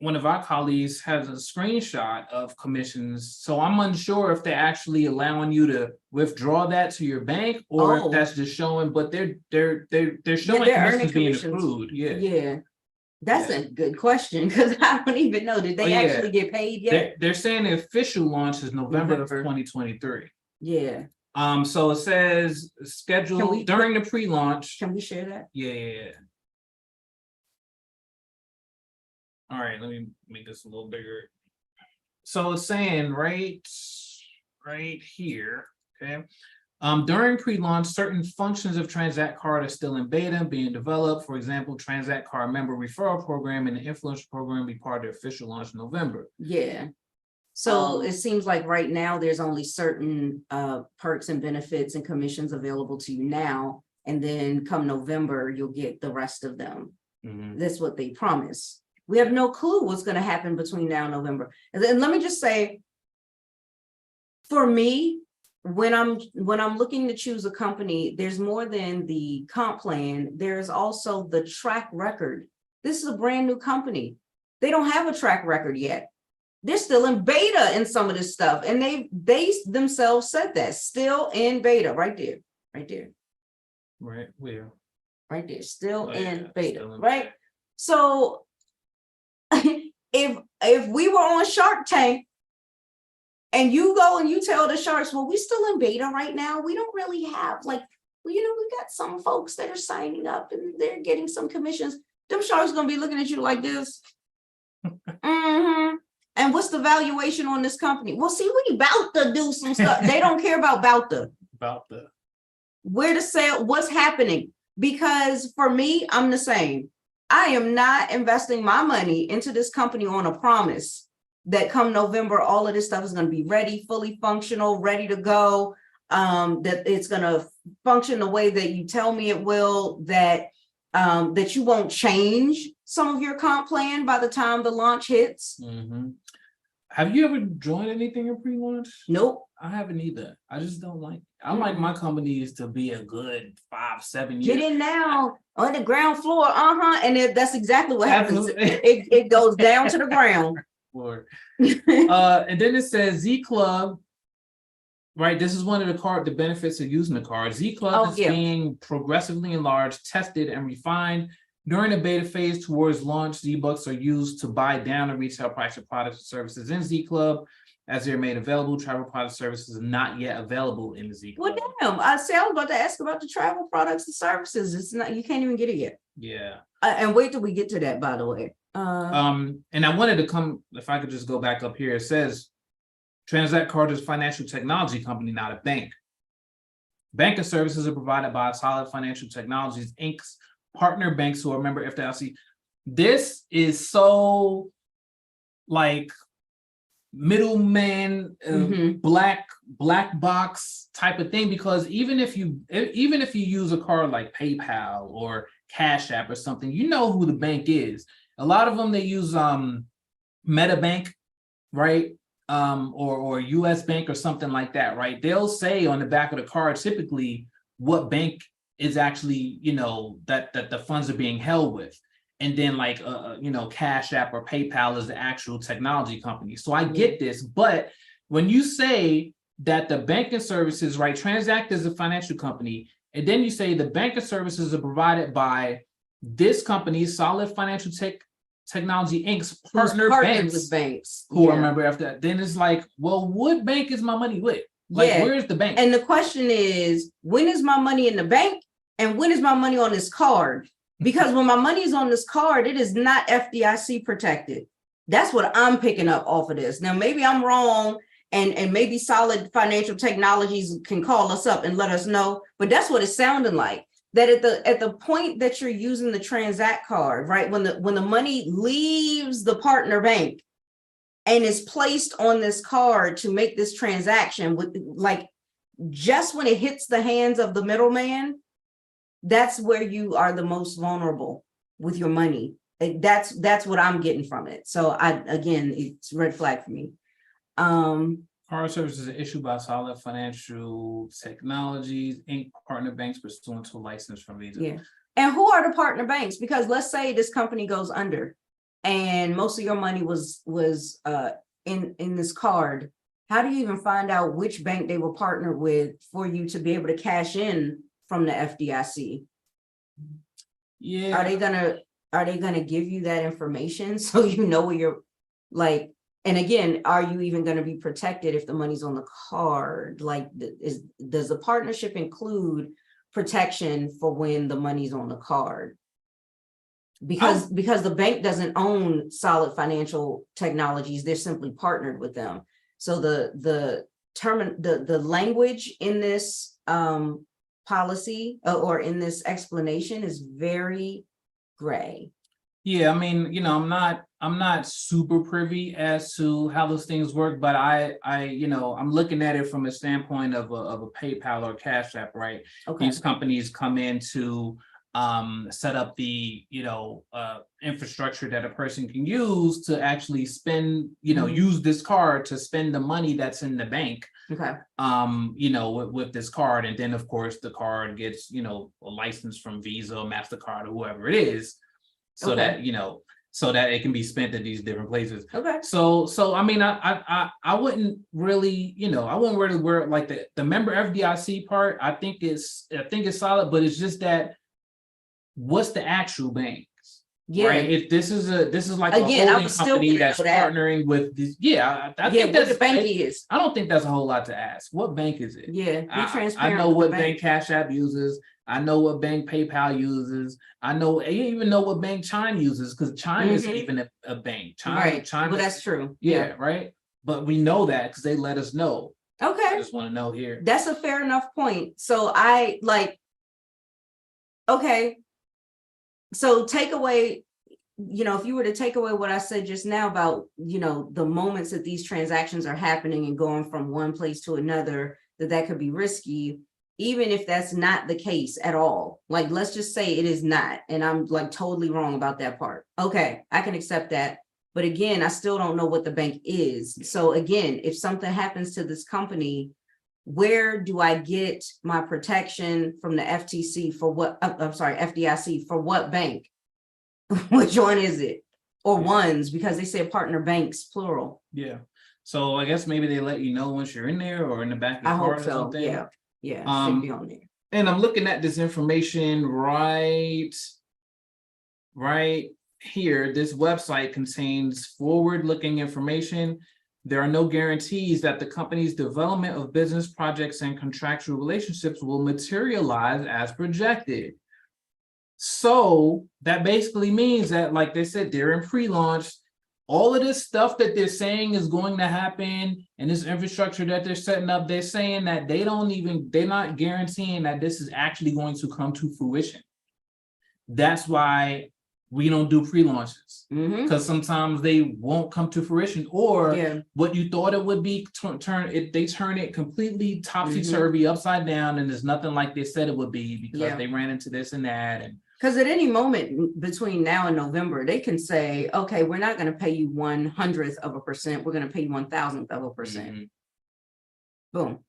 one of our colleagues has a screenshot of commissions, so I'm unsure if they're actually allowing you to withdraw that to your bank or if that's just showing. But they're showing commissions being accrued. Yeah, that's a good question because I don't even know. Did they actually get paid yet? They're saying the official launch is November of 2023. Yeah. So it says scheduled during the pre-launch. Can we share that? Yeah. All right, let me make this a little bigger. So it's saying right here, okay. During pre-launch, certain functions of Tranzact Card are still in beta, being developed. For example, Tranzact Card member referral program and the influencer program will be part of the official launch in November. Yeah. So it seems like right now there's only certain perks and benefits and commissions available to you now. And then come November, you'll get the rest of them. That's what they promise. We have no clue what's going to happen between now and November. And then let me just say, for me, when I'm looking to choose a company, there's more than the comp plan. There's also the track record. This is a brand new company. They don't have a track record yet. They're still in beta in some of this stuff. And they themselves said that, still in beta, right there, right there. Right, where? Right there, still in beta, still in right? beta. So if we were on Shark Tank and you go and you tell the sharks, well, we're still in beta right now. We don't really have like, well, we got some folks that are signing up and they're getting some commissions. Them sharks gonna be looking at you like this. And what's the valuation on this company? Well, see, we about to do some stuff. They don't care about where to sell, what's happening. Because for me, I'm the same. I am not investing my money into this company on a promise that come November, all of this stuff is going to be ready, fully functional, ready to go. That it's going to function the way that you tell me it will, that you won't change some of your comp plan by the time the launch hits. Have you ever joined anything in pre-launch? Nope. I haven't either. I just don't like it. I like my companies to be a good 5-7 years. Get in now on the ground floor. And that's exactly what happens. It goes down to the ground. And then it says Z Club. Right, this is one of the benefits of using the card. Z Club is being progressively enlarged, tested, and refined. During the beta phase towards launch, Z-Bucks are used to buy down the retail price of products and services in Z Club. As they're made available, travel product services are not yet available in the Z Club. Well, damn, I was about to ask about the travel products and services. It's not, you can't even get it yet. Yeah. And wait till we get to that, by the way. And I wanted to come, if I could just go back up here, it says, Tranzact Card is a financial technology company, not a bank. Banking services are provided by Solid Financial Technologies, Inc.'s partner banks who are member FDIC. This is so like middleman, black box type of thing, because even if you use a card like PayPal or Cash App or something, you know who the bank is. A lot of them, they use MetaBank, right? Or US Bank or something like that, right? They'll say on the back of the card typically what bank is actually, that the funds are being held with. And then like, Cash App or PayPal is the actual technology company. So I get this, but when you say that the banking services, right, Tranzact is a financial company, and then you say the banking services are provided by this company, Solid Financial Technology Inc.'s partner banks who are member after that, then it's like, well, what bank is my money with? Like, where's the bank? And the question is, when is my money in the bank and when is my money on this card? Because when my money is on this card, it is not FDIC protected. That's what I'm picking up off of this. Now, maybe I'm wrong, and maybe Solid Financial Technologies can call us up and let us know, but that's what it sounded like. That at the point that you're using the Tranzact card, right, when the money leaves the partner bank and is placed on this card to make this transaction, with like just when it hits the hands of the middleman, that's where you are the most vulnerable with your money. That's what I'm getting from it. So again, it's red flag for me. Card services are issued by Solid Financial Technologies, Inc. partner banks pursuant to a license from Visa. Yeah. And who are the partner banks? Because let's say this company goes under and most of your money was in this card. How do you even find out which bank they were partnered with for you to be able to cash in from the FDIC? Yeah. Are they gonna give you that information so you know where you're like? And again, are you even going to be protected if the money's on the card? Like, does the partnership include protection for when the money's on the card? Because the bank doesn't own Solid Financial Technologies, they're simply partnered with them. So the language in this policy or in this explanation is very gray. Yeah, I mean, I'm not super privy as to how those things work, but I'm looking at it from a standpoint of a PayPal or Cash App, right? Okay. These companies come in to set up the, infrastructure that a person can use to actually spend, use this card to spend the money that's in the bank. Okay. With this card. And then of course the card gets, a license from Visa, MasterCard, or whoever it is, so Okay. that it can be spent at these different places. Okay. So I mean, I wouldn't really, wear like the member FDIC part. I think it's solid, but it's just that what's the actual banks? Yeah. Right. If this is like Again, a I holding was still company gonna that's know that. partnering with this. Yeah, I Yeah, think what that's the bank is. I don't think that's a whole lot to ask. What bank is it? Yeah, be I transparent know with what the bank Cash App uses. I know what bank PayPal uses. I even know what bank Chime uses, because Chime isn't even a bank. Right. Chime Well, is, that's true. yeah, right. But we know that because they let us know. I Okay. just want to know here. That's a fair enough point. So okay. So take away, if you were to take away what I said just now about, the moments that these transactions are happening and going from one place to another, that could be risky, even if that's not the case at all. Like, let's just say it is not, and I'm like totally wrong about that part. Okay, I can accept that. But again, I still don't know what the bank is. So again, if something happens to this company, where do I get my protection from the FTC for what? I'm sorry, FDIC for what bank? Which one is it? Or ones, because they said partner banks, plural. Yeah. So I guess maybe they let you know once you're in there or in the back of the I card hope or so. something. Yeah. Yeah. Should be on there. And I'm looking at this information right here. This website contains forward-looking information. There are no guarantees that the company's development of business projects and contractual relationships will materialize as projected. So that basically means that, like they said, they're in pre-launch. All of this stuff that they're saying is going to happen, and this infrastructure that they're setting up, they're saying that they're not guaranteeing that this is actually going to come to fruition. That's why we don't do pre-launches, because sometimes they won't come to fruition, or what you thought it would be, they turn it completely topsy-turvy, upside down, and there's nothing like they said it would be, because they ran into this and that. And because at any moment between now and November, they can say, okay, we're not going to pay you 1/100%. We're going to pay you 1,000%. Boom.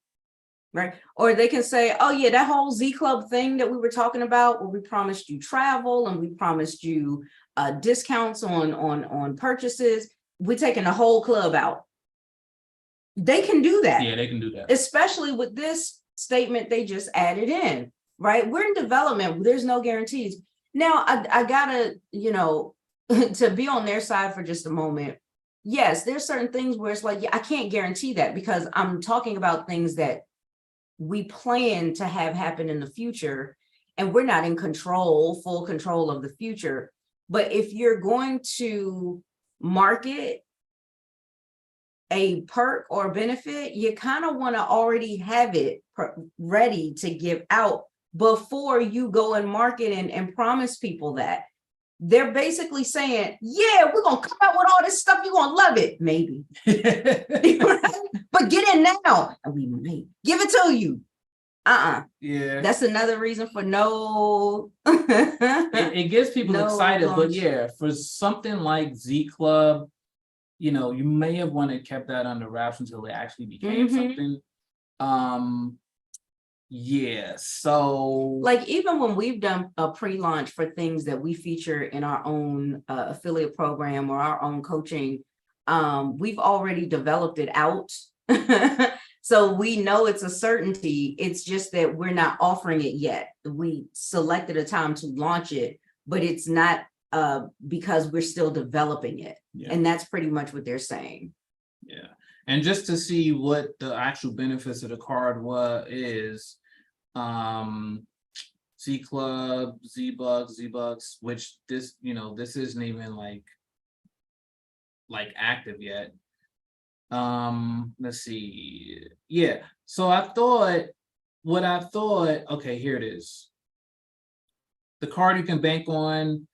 Right. Or they can say, oh, yeah, that whole Z Club thing that we were talking about, where we promised you travel and we promised you discounts on purchases. We're taking the whole club out. They can do that. Yeah, they can do that. Especially with this statement they just added in. Right. We're in development. There's no guarantees. Now, I gotta, to be on their side for just a moment. Yes, there's certain things where it's like, yeah, I can't guarantee that, because I'm talking about things that we plan to have happen in the future, and we're not in full control of the future. But if you're going to market a perk or benefit, you kind of want to already have it ready to give out before you go and market and promise people that. They're basically saying, yeah, we're going to come out with all this stuff. You're going to love it. Maybe. But get in now. And we might give it to you. Yeah. That's another reason for no. it gets people excited, launch. But yeah, for something like Z Club, you may have wanted to kept that under wraps until it actually became something. Yeah, so like, even when we've done a pre-launch for things that we feature in our own affiliate program or our own coaching, we've already developed it out. So we know it's a certainty. It's just that we're not offering it yet. We selected a time to launch it, but it's not because we're still developing it. And that's pretty much what they're saying. Yeah. And just to see what the actual benefits of the card is, Z Club, Z Bucks, which this, this isn't even like active yet. Let's see. Yeah. So okay, here it is. The card you can bank on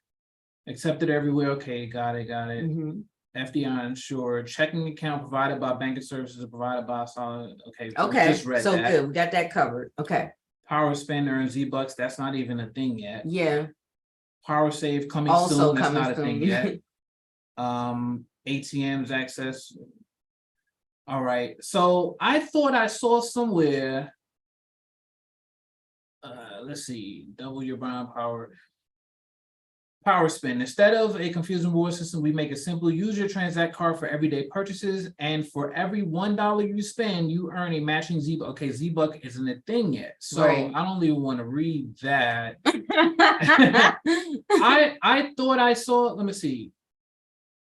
Accepted everywhere. Okay, got it. Mhm. FDI insured, checking account provided by banking services provided by solid. Okay, so we Okay, just read so that. good, we got that covered, okay, Power spend earn Z-Bucks, that's not even a thing yet. yeah, Power save coming also soon, that's coming not a thing soon. yet. ATMs access. All right, so I thought I saw somewhere. Let's see, double your buying power. Power spend. Instead of a confusing reward system, we make it simple. Use your Tranzact card for everyday purchases, and for every $1 you spend, you earn a matching Z-Buck. Okay, Z-Buck isn't a thing yet, so Right. I don't even want to read that. I thought I saw. Let me see.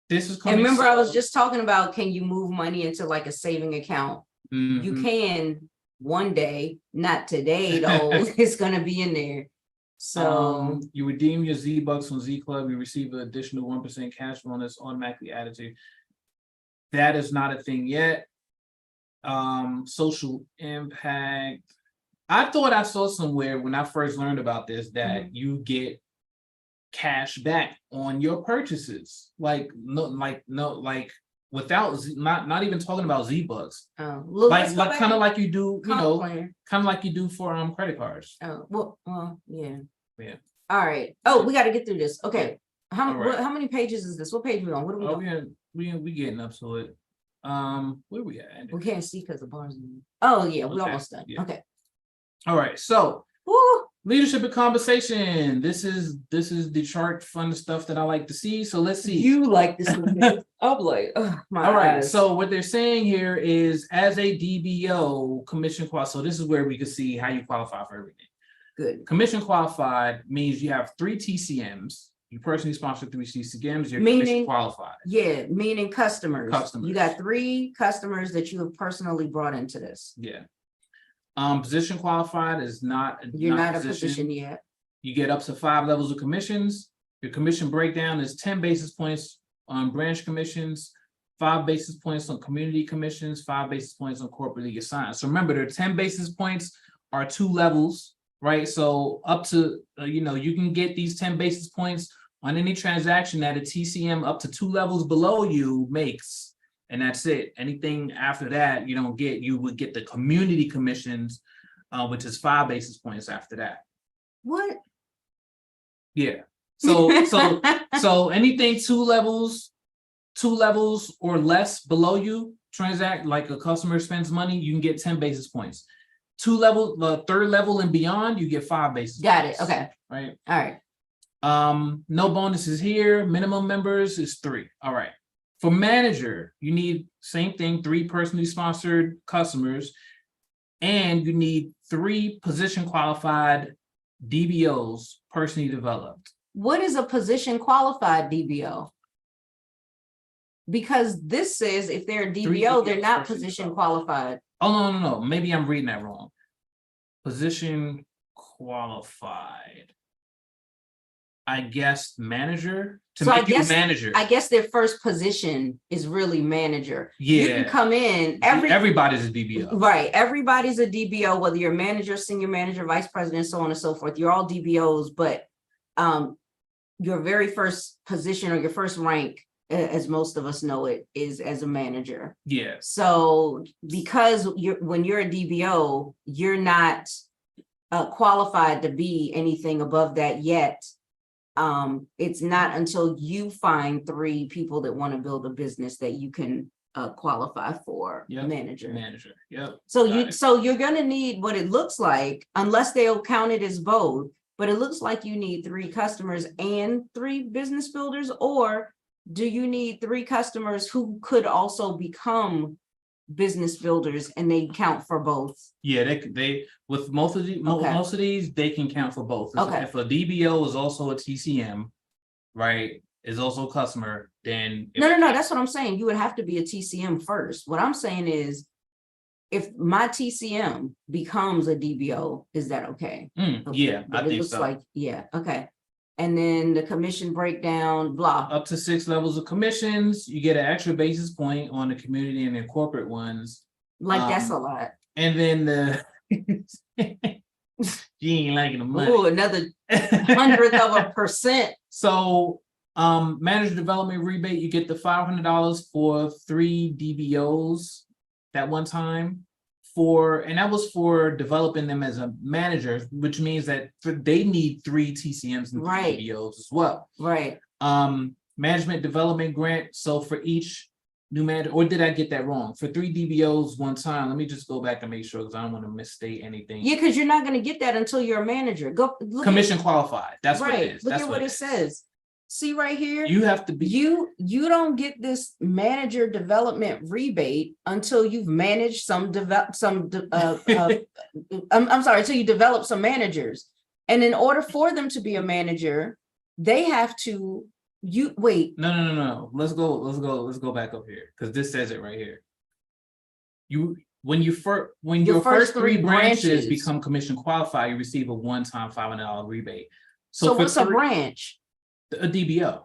This is And coming. remember, I was just talking about, can you move money into like a saving account? You Mhm. can one day, not today though. It's gonna be in there. So You redeem your Z-Bucks from Z Club, you receive an additional 1% cash bonus automatically added to you. That is not a thing yet. Social impact. I thought I saw somewhere when I first learned about this that you get cash back on your purchases. Like without not even talking about Z-Bucks. Like kind of like you do, kind of like you do for credit cards. Well, yeah. Yeah. All right. Oh, we got to get through this. Okay. How right. how many pages is this? What page are we on? What are we on? We getting up to it. Where we at? We can't see because the bars. Oh yeah, we're almost done. Yeah. Okay. All right. So Woo. leadership and conversation. This is the chart fun stuff that I like to see. So let's see. You like this? I'm like, oh, my all right. eyes. So what they're saying here is, as a DBO commission qualified. So this is where we can see how you qualify for everything. Good. Commission qualified means you have 3 TCMs. You personally sponsor 3 TCMs. You're Meaning, commission qualified. Yeah, meaning customers. Customers. You got 3 customers that you have personally brought into this. Yeah. Position qualified is not. You're not a position yet. You get up to 5 levels of commissions. Your commission breakdown is 10 basis points on branch commissions, 5 basis points on community commissions, 5 basis points on corporately assigned. So remember, there are 10 basis points are 2 levels, right? So up to, you can get these 10 basis points on any transaction that a TCM up to 2 levels below you makes. And that's it. Anything after that, you don't get. You would get the community commissions, which is 5 basis points after that. What? Yeah. So anything 2 levels or less below you, transact like a customer spends money, you can get 10 basis points. 2 level, the 3rd level and beyond, you get 5 basis Got points. it. Okay. Right. All right. No bonuses here. Minimum members is 3. All right. For manager, you need same thing, 3 personally sponsored customers, and you need 3 position qualified DBOs personally developed. What is a position qualified DBO? Because this says if they're a DBO, they're not position qualified. Oh, no. Maybe I'm reading that wrong. Position qualified. I guess manager to So make you manager. I guess their first position is really manager. Yeah. You can come in. Everybody's a DBO. Right. Everybody's a DBO, whether you're manager, senior manager, vice president, so on and so forth. You're all DBOs, but your very first position or your first rank, as most of us know it, is as a manager. Yeah. So because when you're a DBO, you're not qualified to be anything above that yet. It's not until you find 3 people that want to build a business that you can qualify for manager. Yep. So you're going to need what it looks like, unless they'll count it as both, but it looks like you need 3 customers and 3 business builders, or do you need 3 customers who could also become business builders and they count for both? Yeah, they with most of these they can count for both. If a DBO is also a TCM, right, is also a customer, then no, that's what I'm saying. You would have to be a TCM first. What I'm saying is, if my TCM becomes a DBO, is that okay? Yeah, I think so. Like, yeah, okay. And then the commission breakdown, blah. Up to 6 levels of commissions, you get an extra basis point on the community and the corporate ones. Like that's a lot. And then the you ain't liking the money. Ooh, another 100th of a percent. So Manager development rebate, you get the $500 for 3 DBOs that one time and that was for developing them as a manager, which means that they need 3 TCMs and 3 Right. DBOs as well. Right. Management development grant. So for each new manager, or did I get that wrong? For 3 DBOs one time, let me just go back and make sure because I don't want to misstate anything. Yeah, because you're not going to get that until you're a manager. Go look Commission qualified. That's right. what it is. Look That's at what it says. See right here. You have to be. You don't get this manager development rebate until you've managed I'm sorry, until you develop some managers. And in order for them to be a manager, they have to wait. No. Let's go back up here because this says it right here. When your first 3 branches become commission qualified, you receive a one-time $500 rebate. So what's a branch? A DBO.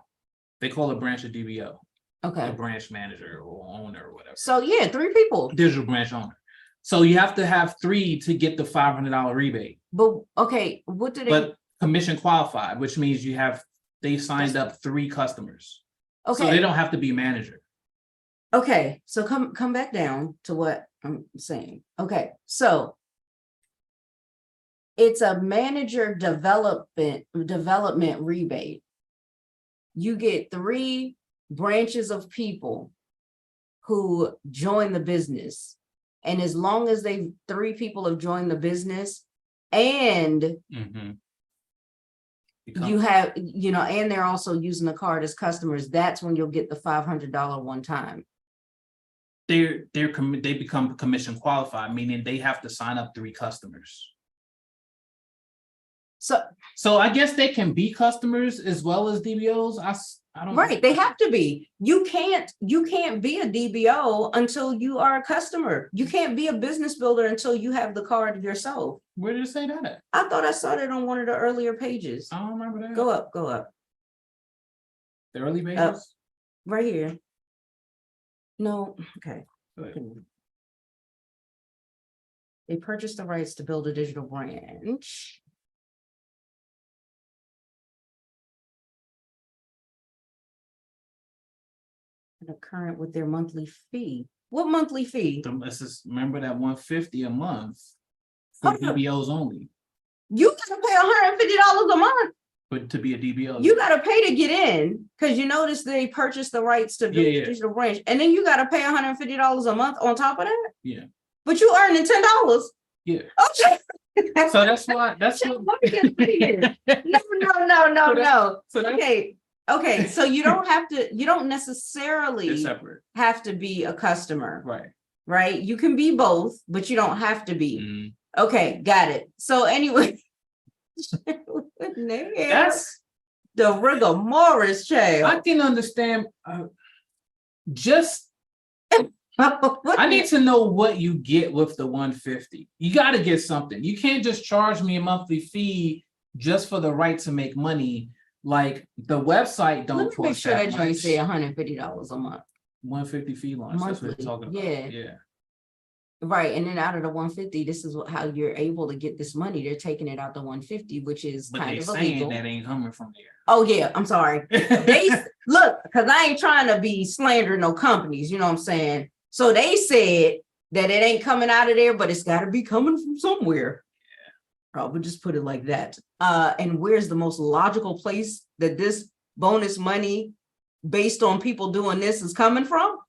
They call a branch a DBO. Okay. A branch manager or owner or whatever. So yeah, 3 people. Digital branch owner. So you have to have 3 to get the $500 rebate. But okay, what do they? But commission qualified, which means they signed up 3 customers. Okay. So they don't have to be a manager. Okay, so come back down to what I'm saying. Okay, so it's a manager development rebate. You get 3 branches of people who join the business. And as long as 3 people have joined the business and you have, and they're also using the card as customers, that's when you'll get the $500 one time. They become commission qualified, meaning they have to sign up 3 customers. So I guess they can be customers as well as DBOs. I don't. Right, they have to be. You can't be a DBO until you are a customer. You can't be a business builder until you have the card yourself. Where did it say that at? I thought I saw that on one of the earlier pages. I don't remember that. Go up. The early pages? Right here. No, okay. They purchased the rights to build a digital branch. And current with their monthly fee. What monthly fee? Remember that $150 a month for DBOs only. You gotta pay $150 a month. But to be a DBO, you gotta pay to get in because you notice they purchased the rights to build a digital branch, and then you gotta pay $150 a month on top of that. Yeah. But you earning $10. Yeah. Okay. So that's why. No. Okay. So you don't have to. You don't necessarily have to be a customer. Right. You can be both, but you don't have to be. Okay, got it. So anyway, that's the rigor mortis, child. I can understand. I need to know what you get with the $150. You got to get something. You can't just charge me a monthly fee just for the right to make money. Like the website don't cost. Let me make sure that you say $150 a month. 150 fee launch. That's what we're talking about. Yeah. Right, and then out of the 150, this is how you're able to get this money. They're taking it out to 150, which is kind of illegal. That ain't coming from there. Oh yeah, I'm sorry. They look, because I ain't trying to be slandering no companies. You know what I'm saying? So they said that it ain't coming out of there, but it's got to be coming from somewhere. Yeah, probably just put it like that. And where's the most logical place that this bonus money, based on people doing this, is coming from?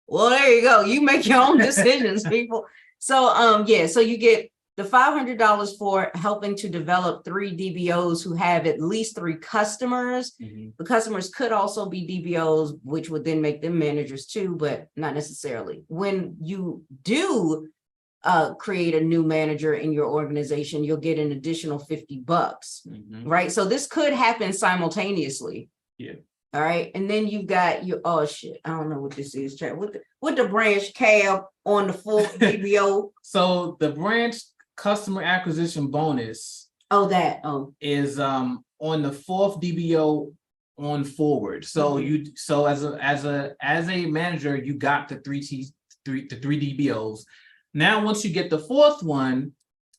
Well, there you go. You make your own decisions, people. So, so you get the $500 for helping to develop 3 DBOs who have at least 3 customers. The customers could also be DBOs, which would then make them managers too, but not necessarily. When you do create a new manager in your organization, you'll get an additional $50, right? So this could happen simultaneously. Yeah. All right, and then you got your I don't know what this is, Chad. With the branch cab on the full DBO. So the branch customer acquisition bonus. Is on the 4th DBO on forward. So as a manager, you got the 3 DBOs. Now once you get the 4th one,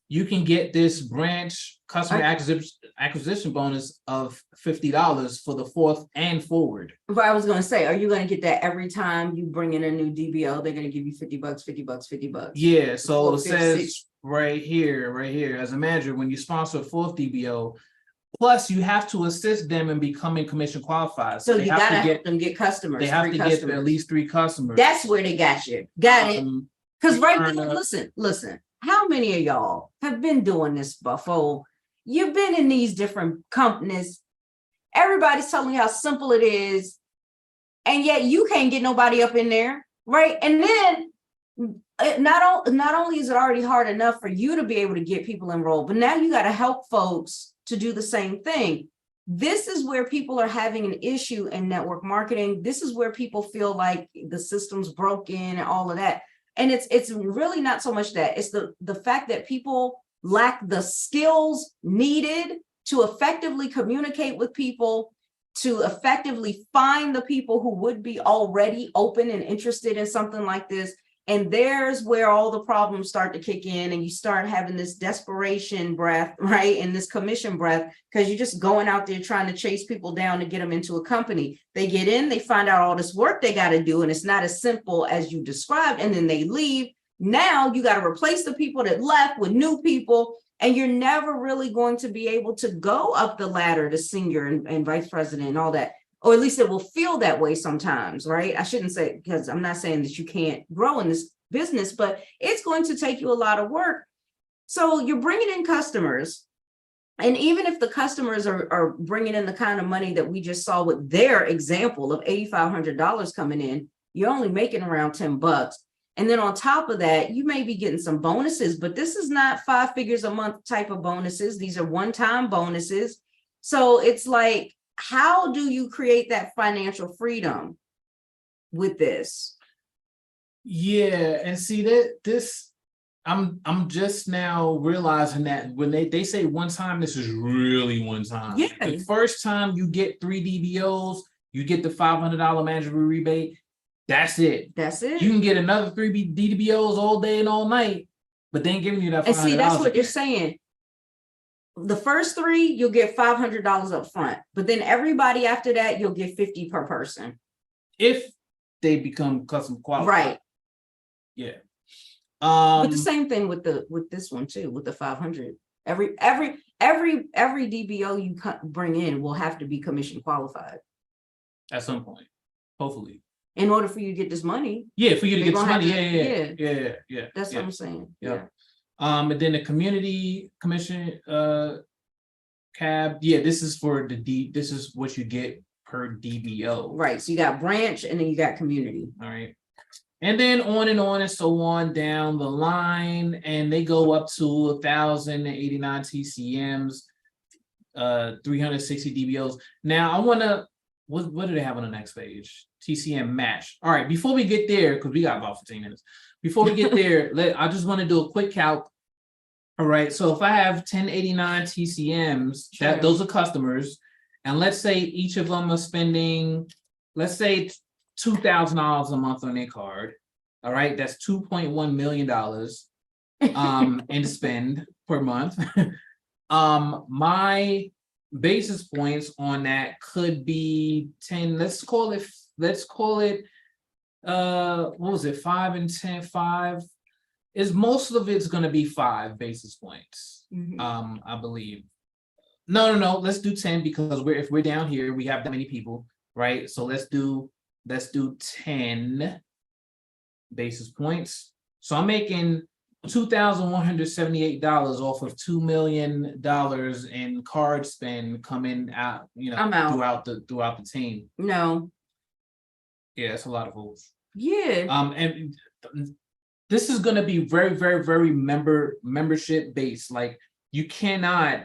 you can get this branch customer I- acquisition bonus of $50 for the 4th and forward. But I was gonna say, are you gonna get that every time you bring in a new DBO? They're gonna give you $50, $50. Yeah, so it 4th, 5th, says 6th. right here, as a manager, when you sponsor a 4th DBO, plus you have to assist them in becoming commission qualified. So they you have gotta to help get, them get customers. they have free to get customers. at least 3 customers. That's where they got you. Got it. Because right return now, of- listen, how many of y'all have been doing this before? You've been in these different companies. Everybody's telling you how simple it is. And yet you can't get nobody up in there, right? And then not only is it already hard enough for you to be able to get people enrolled, but now you got to help folks to do the same thing. This is where people are having an issue in network marketing. This is where people feel like the system's broken and all of that. And it's really not so much that, it's the fact that people lack the skills needed to effectively communicate with people, to effectively find the people who would be already open and interested in something like this. And there's where all the problems start to kick in, and you start having this desperation breath, right? And this commission breath, because you're just going out there trying to chase people down to get them into a company. They get in, they find out all this work they got to do, and it's not as simple as you described, and then they leave. Now you got to replace the people that left with new people, and you're never really going to be able to go up the ladder to senior and vice president and all that. Or at least it will feel that way sometimes, right? I shouldn't say, because I'm not saying that you can't grow in this business, but it's going to take you a lot of work. So you're bringing in customers. And even if the customers are bringing in the kind of money that we just saw with their example of $8,500 coming in, you're only making around $10. And then on top of that, you may be getting some bonuses, but this is not 5 figures a month type of bonuses. These are one-time bonuses. So it's like, how do you create that financial freedom with this? Yeah, and see that this, I'm just now realizing that when they say one time, this is really one time. Yeah. The first time you get 3 DBOs, you get the $500 manageable rebate. That's it. That's it. You can get another 3 DBOs all day and all night, but they ain't giving you that $500. And see, that's what you're saying. The first 3, you'll get $500 up front, but then everybody after that, you'll get 50 per person. If they become custom qualified. Right. Yeah. But the same thing with this one too, with the 500. Every DBO you bring in will have to be commission qualified At some point, hopefully. In order for you to get this money. Yeah, for you to They're get this gonna money. have Yeah. That's yeah. what I'm saying. Yeah. And then the community commission cab. Yeah, this is for this is what you get per DBO. Right. So you got branch and then you got community. All right. And then on and so on down the line, and they go up to 1,089 TCMs, 360 DBOs. Now I want to, what do they have on the next page? TCM Match. All right, before we get there, because we got about 15 minutes. Before we get there, I just want to do a quick calc. All right, so if I have 1089 TCMs, Sure. those are customers, and let's say each of them are spending, let's say $2,000 a month on their card. All right, that's $2.1 million in spend per month. My basis points on that could be 10. Let's call it what was it, 5 and 10, 5 is most of it's going to be 5 basis points. I believe. No, let's do 10, because if we're down here, we have that many people, right? So let's do 10 basis points. So I'm making $2,178 off of $2 million in card spend coming out, I'm out. throughout the team. No. Yeah, that's a lot of folks. Yeah. And this is going to be very, very, very membership based. Like, you cannot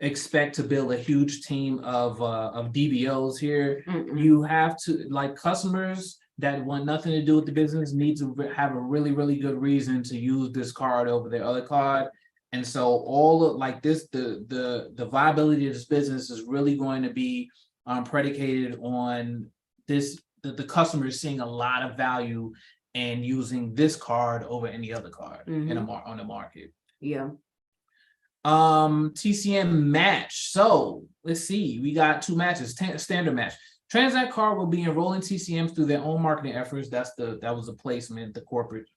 expect to build a huge team of DBOs here. You have to, like, customers that want nothing to do with the business need to have a really, really good reason to use this card over their other card. And so all of like this, the viability of this business is really going to be predicated on this, the customers seeing a lot of value and using this card over any other card on the market. Yeah. TCM Match. So let's see, we got 2 matches. Standard match. Tranzact Card will be enrolling TCMs through their own marketing efforts. That was the placement, the corporate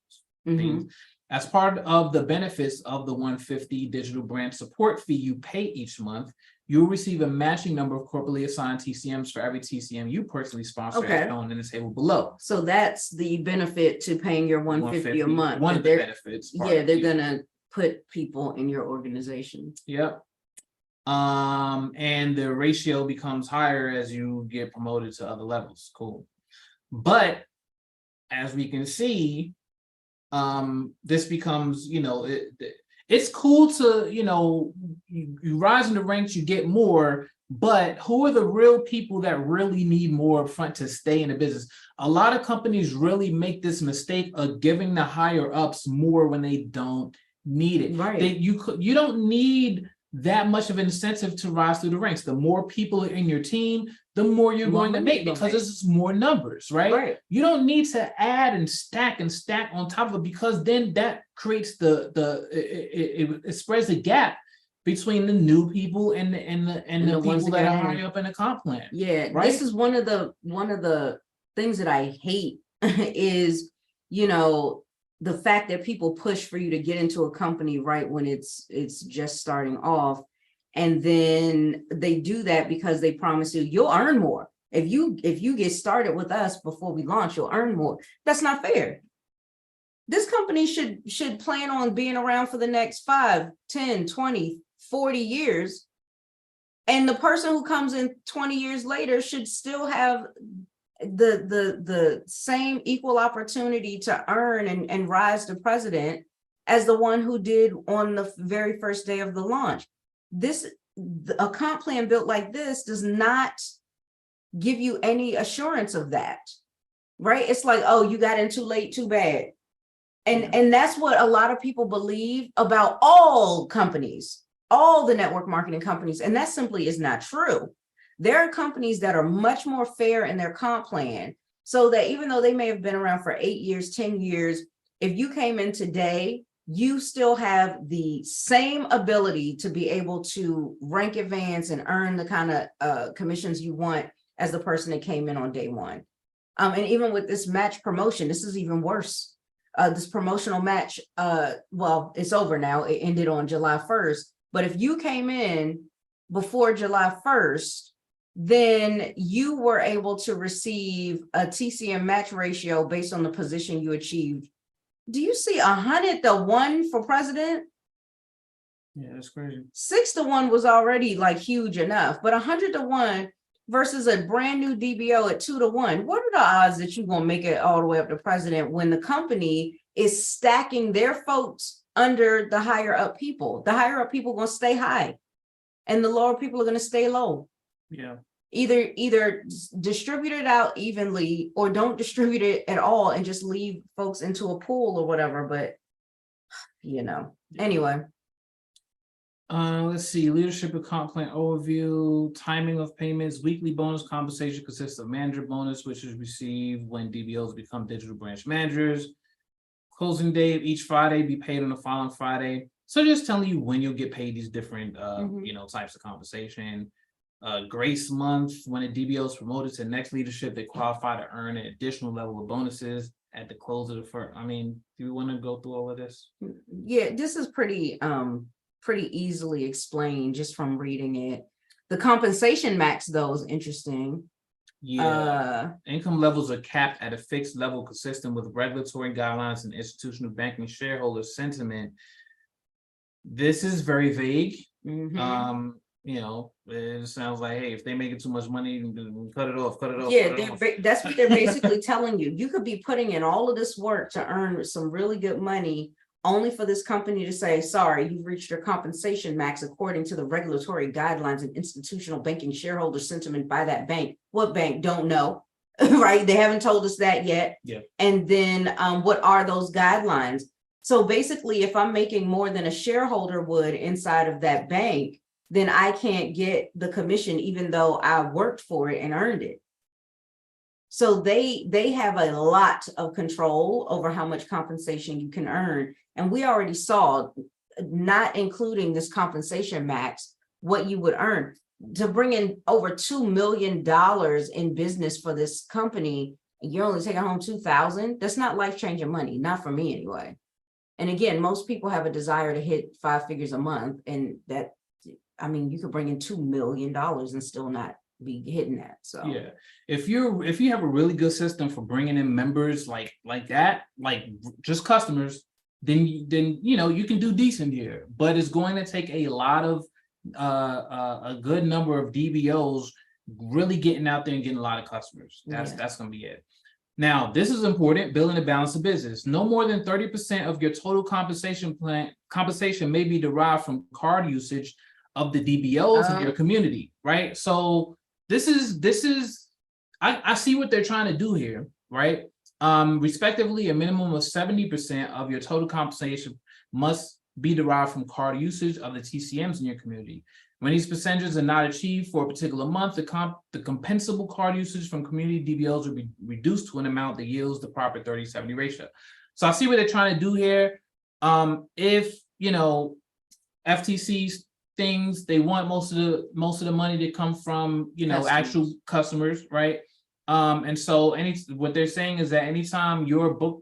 things. As part of the benefits of the $150 digital brand support fee you pay each month, you'll receive a matching number of corporately assigned TCMs for every TCM you personally sponsor, as shown in the table below. So that's the benefit to paying your $150 a month. One of the benefits. Yeah, they're gonna put people in your organization. Yep. And the ratio becomes higher as you get promoted to other levels. Cool. But as we can see, this becomes, it's cool to, you rise in the ranks, you get more, but who are the real people that really need more upfront to stay in the business? A lot of companies really make this mistake of giving the higher ups more when they don't need it. Right. You don't need that much of an incentive to rise through the ranks. The more people in your team, the more you're going to make, because this is more numbers, right? You don't need to add and stack on top of it, because then that creates it spreads the gap between the new people and the people that are high up in the comp plan. Yeah, right? This is one of the things that I hate is, the fact that people push for you to get into a company right when it's just starting off. And then they do that because they promise you'll earn more. If you get started with us before we launch, you'll earn more. That's not fair. This company should plan on being around for the next 5, 10, 20, 40 years. And the person who comes in 20 years later should still have the same equal opportunity to earn and rise to president as the one who did on the very first day of the launch. A comp plan built like this does not give you any assurance of that, right? It's like, oh, you got in too late, too bad. And that's what a lot of people believe about all companies, all the network marketing companies. And that simply is not true. There are companies that are much more fair in their comp plan, so that even though they may have been around for 8 years, 10 years, if you came in today, you still have the same ability to be able to rank advance and earn the kind of commissions you want as the person that came in on day one. And even with this match promotion, this is even worse. This promotional match, well, it's over now. It ended on July 1st. But if you came in before July 1st, then you were able to receive a TCM match ratio based on the position you achieved. Do you see 100-1 for president? Yeah, that's crazy. 6-1 was already like huge enough, but 100-1 versus a brand new DBO at 2-1. What are the odds that you're gonna make it all the way up to president when the company is stacking their folks under the higher up people? The higher up people are gonna stay high, and the lower people are gonna stay low. Yeah. Either distribute it out evenly or don't distribute it at all and just leave folks into a pool or whatever. But anyway. Let's see. Leadership and comp plan overview, timing of payments, weekly bonus compensation consists of manager bonus, which is received when DBOs become digital branch managers. Closing date, each Friday be paid on the following Friday. So just telling you when you'll get paid these different types of compensation. Grace month, when a DBO is promoted to next leadership, they qualify to earn an additional level of bonuses at the close of the first. I mean, do you want to go through all of this? Yeah, this is pretty easily explained just from reading it. The compensation max, though, is interesting. Yeah, income levels are capped at a fixed level consistent with regulatory guidelines and institutional banking shareholder sentiment. This is very vague. It sounds like, hey, if they make it too much money, cut it off. Yeah, that's what they're basically telling you. You could be putting in all of this work to earn some really good money, only for this company to say, sorry, you've reached your compensation max according to the regulatory guidelines and institutional banking shareholder sentiment by that bank. What bank? Don't know, right? They haven't told us that yet. Yeah. And then what are those guidelines? So basically, if I'm making more than a shareholder would inside of that bank, then I can't get the commission, even though I worked for it and earned it. So they have a lot of control over how much compensation you can earn. And we already saw not including this compensation max, what you would earn to bring in over $2 million in business for this company. You're only taking home 2,000. That's not life-changing money, not for me anyway. And again, most people have a desire to hit 5 figures a month, and that, I mean, you could bring in $2 million and still not be hitting that. So yeah, if you have a really good system for bringing in members like that, like just customers, then you can do decent here. But it's going to take a lot of a good number of DBOs really getting out there and getting a lot of customers. That's going to be it. Now, this is important: building a balanced business. No more than 30% of your total compensation may be derived from card usage of the DBOs in your community, right? So this is I see what they're trying to do here, right? Respectively, a minimum of 70% of your total compensation must be derived from card usage of the TCMs in your community. When these percentages are not achieved for a particular month, the compensable card usage from community DBOs will be reduced to an amount that yields the proper 30-70 ratio. So I see what they're trying to do here. If FTC's things, they want most of the money to come from actual customers, right? And so what they're saying is that anytime your book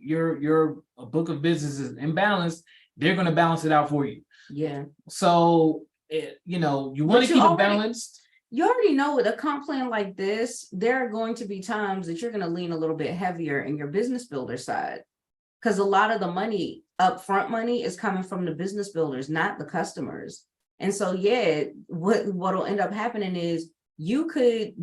of business is imbalanced, they're going to balance it out for you. Yeah. So you want to keep it balanced. You already know with a comp plan like this, there are going to be times that you're going to lean a little bit heavier in your business builder side, because a lot of the money, upfront money, is coming from the business builders, not the customers. And so, what'll end up happening is you could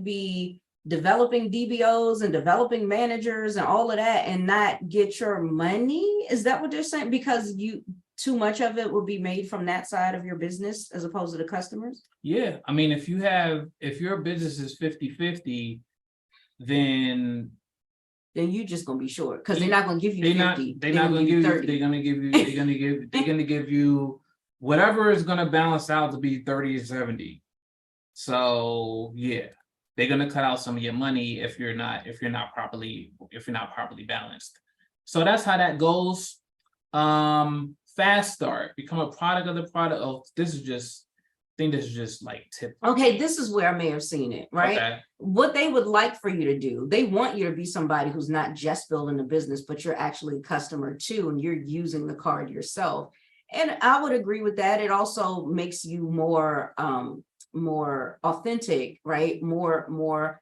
be developing DBOs and developing managers and all of that and not get your money. Is that what they're saying? Because too much of it will be made from that side of your business as opposed to the customers? Yeah. I mean, if your business is 50-50, then you're just gonna be short, because they're not gonna give you 50. They're not gonna give you 30. They're gonna give you whatever is gonna balance out to be 30-70. So yeah, they're gonna cut out some of your money if you're not properly balanced. So that's how that goes. Fast start, become a product of the product. Oh, this is just like tip. Okay, this is where I may have seen it, right? Okay. What they would like for you to do, they want you to be somebody who's not just building a business, but you're actually a customer too, and you're using the card yourself. And I would agree with that. It also makes you more authentic, right? More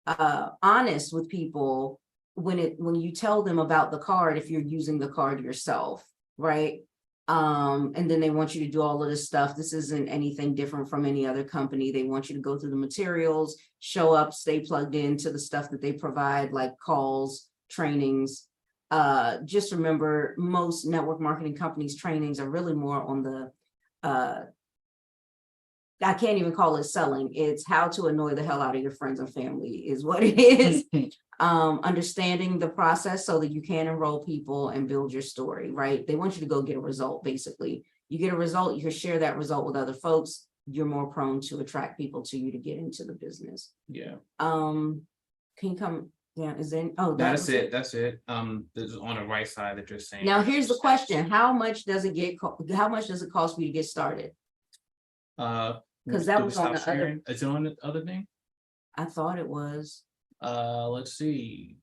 honest with people when you tell them about the card, if you're using the card yourself, right? And then they want you to do all of this stuff. This isn't anything different from any other company. They want you to go through the materials, show up, stay plugged into the stuff that they provide, like calls, trainings. Just remember, most network marketing companies' trainings are really more on the I can't even call it selling. It's how to annoy the hell out of your friends and family is what it is. Understanding the process so that you can enroll people and build your story, right? They want you to go get a result, basically. You get a result, you can share that result with other folks. You're more prone to attract people to you to get into the business. Yeah. Can you come? Yeah, is there? Oh, that's it. That's it. This is on the right side that you're saying. Now here's the question: how much does it cost me to get started? Because that was on the other. Is it on the other thing? I thought it was. Let's see.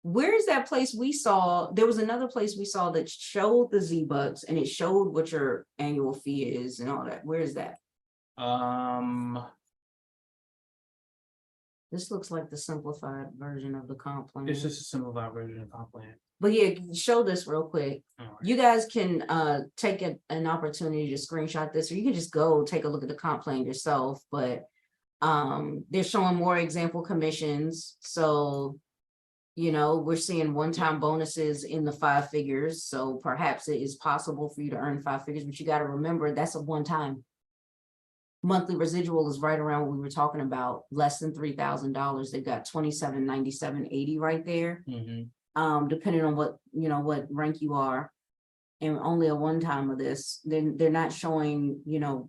Where is that place we saw? There was another place we saw that showed the Z-Bucks and it showed what your annual fee is and all that. Where is that? This looks like the simplified version of the comp plan. It's just a simplified version of comp plan. But yeah, show this real quick. Right. You guys can take an opportunity to screenshot this, or you can just go take a look at the comp plan yourself. But they're showing more example commissions. So, we're seeing one-time bonuses in the 5 figures. So perhaps it is possible for you to earn 5 figures, but you got to remember that's a one-time. Monthly residual is right around what we were talking about, less than $3,000. They've got $27.97.80 right there. Mm-hmm. Depending on what rank you are, and only a one-time of this. Then they're not showing,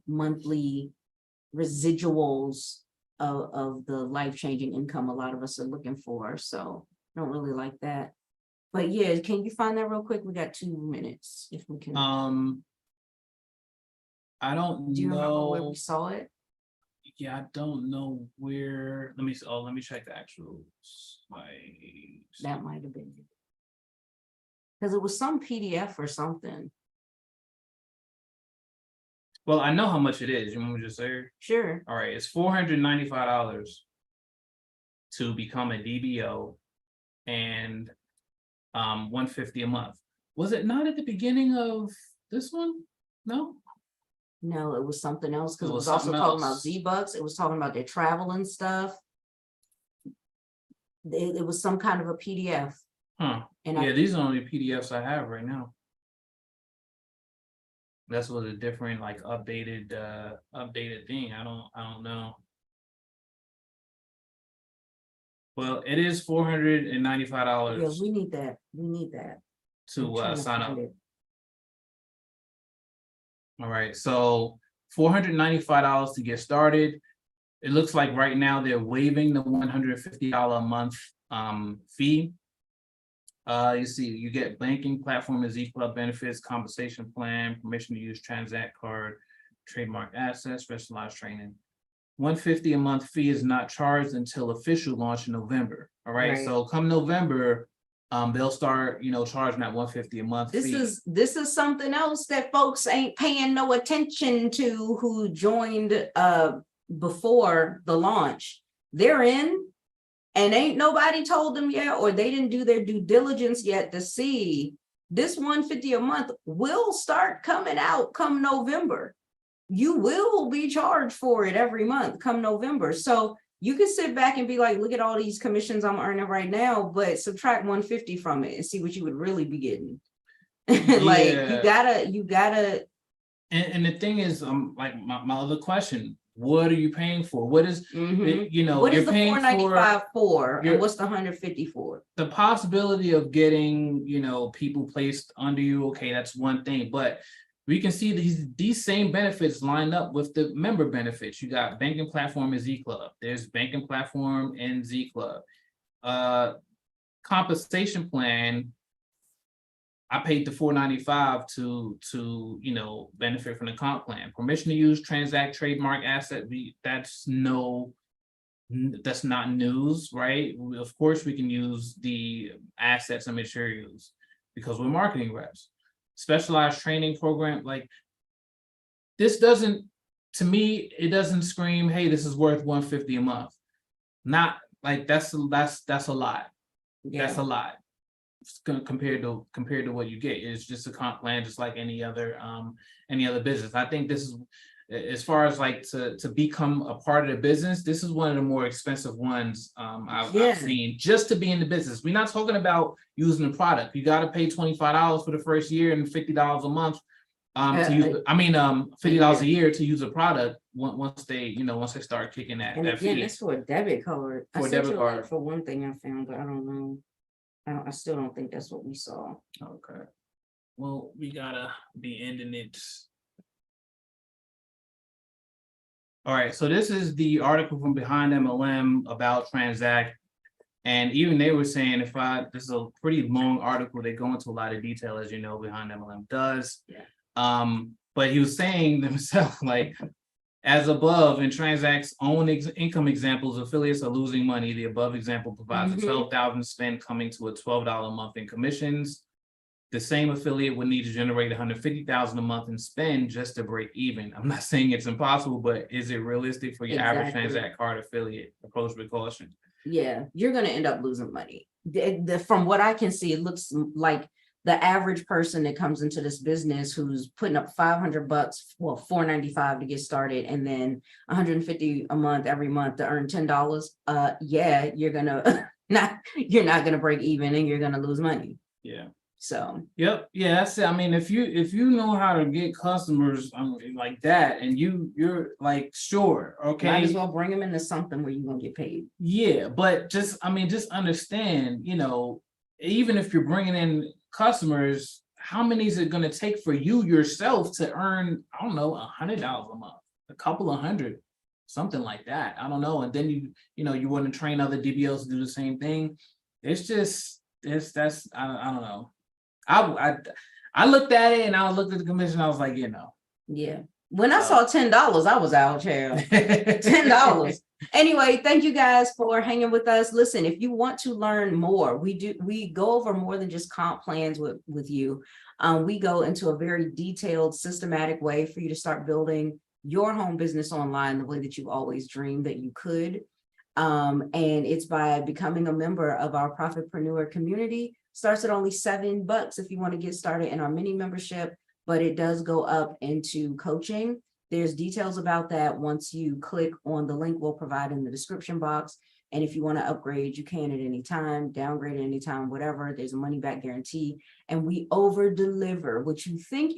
monthly residuals of the life-changing income a lot of us are looking for. So I don't really like that. But yeah, can you find that real quick? We got 2 minutes if we can. I don't Do you remember where know. we saw it? Yeah, I don't know where. Let me. Oh, let me check the actual slide. That might have been it. Because it was some PDF or something. Well, I know how much it is. You want me to just say? Sure. All right, it's $495 to become a DBO, and $150 a month. Was it not at the beginning of this one? No. No, it was something else because It it was was also something talking about else. Z-Bucks. It was talking about their travel and stuff. It was some kind of a PDF. Huh. And Yeah, these are the only PDFs I have right now. That's what a different, like, updated thing. I don't know. Well, it is $495 yeah, we need that. We need that. I'm to trying to sign up. find it. All right, so $495 to get started. It looks like right now they're waiving the $150 a month fee. You see, you get banking platform as eClub benefits, compensation plan, permission to use Tranzact Card, trademark access, specialized training. $150 a month fee is not charged until official launch in November. All right, Right. so come November, they'll start, charging that $150 a month This fee. this is something else that folks ain't paying no attention to who joined before the launch. They're in, and ain't nobody told them yet, or they didn't do their due diligence yet to see this $150 a month will start coming out come November. You will be charged for it every month come November. So you can sit back and be like, look at all these commissions I'm earning right now, but subtract 150 from it and see what you would really be getting. Like Yeah. you gotta. And the thing is, like my other question, what are you paying for? What is, What you're is the paying 495 for, and you're- what's the 150 for? the possibility of getting, people placed under you. Okay, that's one thing, but we can see these same benefits line up with the member benefits. You got banking platform and Z Club. There's banking platform and Z Club. Compensation plan. I paid the $495 to benefit from the comp plan. Permission to use Tranzact trademark asset. That's not news, right? Of course, we can use the assets and materials because we're marketing reps. Specialized training program, like this doesn't, to me, it doesn't scream, hey, this is worth $150 a month. Not like that's a lot. Yeah. That's a lot compared to what you get. It's just a comp plan, just like any other business. I think this is, as far as like to become a part of the business, this is one of the more expensive ones I've seen just to be in the business. We're not talking about using the product. You got to pay $25 for the first year and $50 a month to use. $50 a year to use a product once they start kicking that. And that again, fee. It's for a debit card. For a debit card. For one thing I found, but I don't know. I still don't think that's what we saw. Okay. Well, we gotta be ending it. All right, so this is the article from BehindMLM about Tranzact. And even they were saying, this is a pretty long article, they go into a lot of detail, as you know, BehindMLM does. Yeah. But he was saying themselves, like, as above, in Tranzact's own income examples, affiliates are losing money. The above example provides a $12,000 spend coming to a $12 a month in commissions. The same affiliate would need to generate $150,000 a month in spend just to break even. I'm not saying it's impossible, but is it realistic for your average Tranzact Card affiliate? Approach with caution. Yeah, you're going to end up losing money. From what I can see, it looks like the average person that comes into this business who's putting up $500, well, $495 to get started, and then $150 a month every month to earn $10. Yeah, you're gonna you're not gonna break even, and you're gonna lose money. Yeah. So. Yep. Yeah, that's it. I mean, if you know how to get customers like that, and you're like, sure, okay, might as well bring them into something where you're gonna get paid. Yeah, but just understand, even if you're bringing in customers, how many is it going to take for you yourself to earn, I don't know, $100 a month, a couple of hundred, something like that. I don't know. And then you want to train other DBOs to do the same thing. It's just, I don't know. I looked at it and I looked at the commission. I was like, Yeah. When I saw $10, I was out, child. $10. Anyway, thank you guys for hanging with us. Listen, if you want to learn more, we go over more than just comp plans with you. We go into a very detailed, systematic way for you to start building your home business online the way that you always dreamed that you could. And it's by becoming a member of our Profitpreneur community. Starts at only $7 if you want to get started in our mini membership, but it does go up into coaching. There's details about that once you click on the link we'll provide in the description box. And if you want to upgrade, you can at any time, downgrade at any time, whatever. There's a money back guarantee, and we over deliver. What you think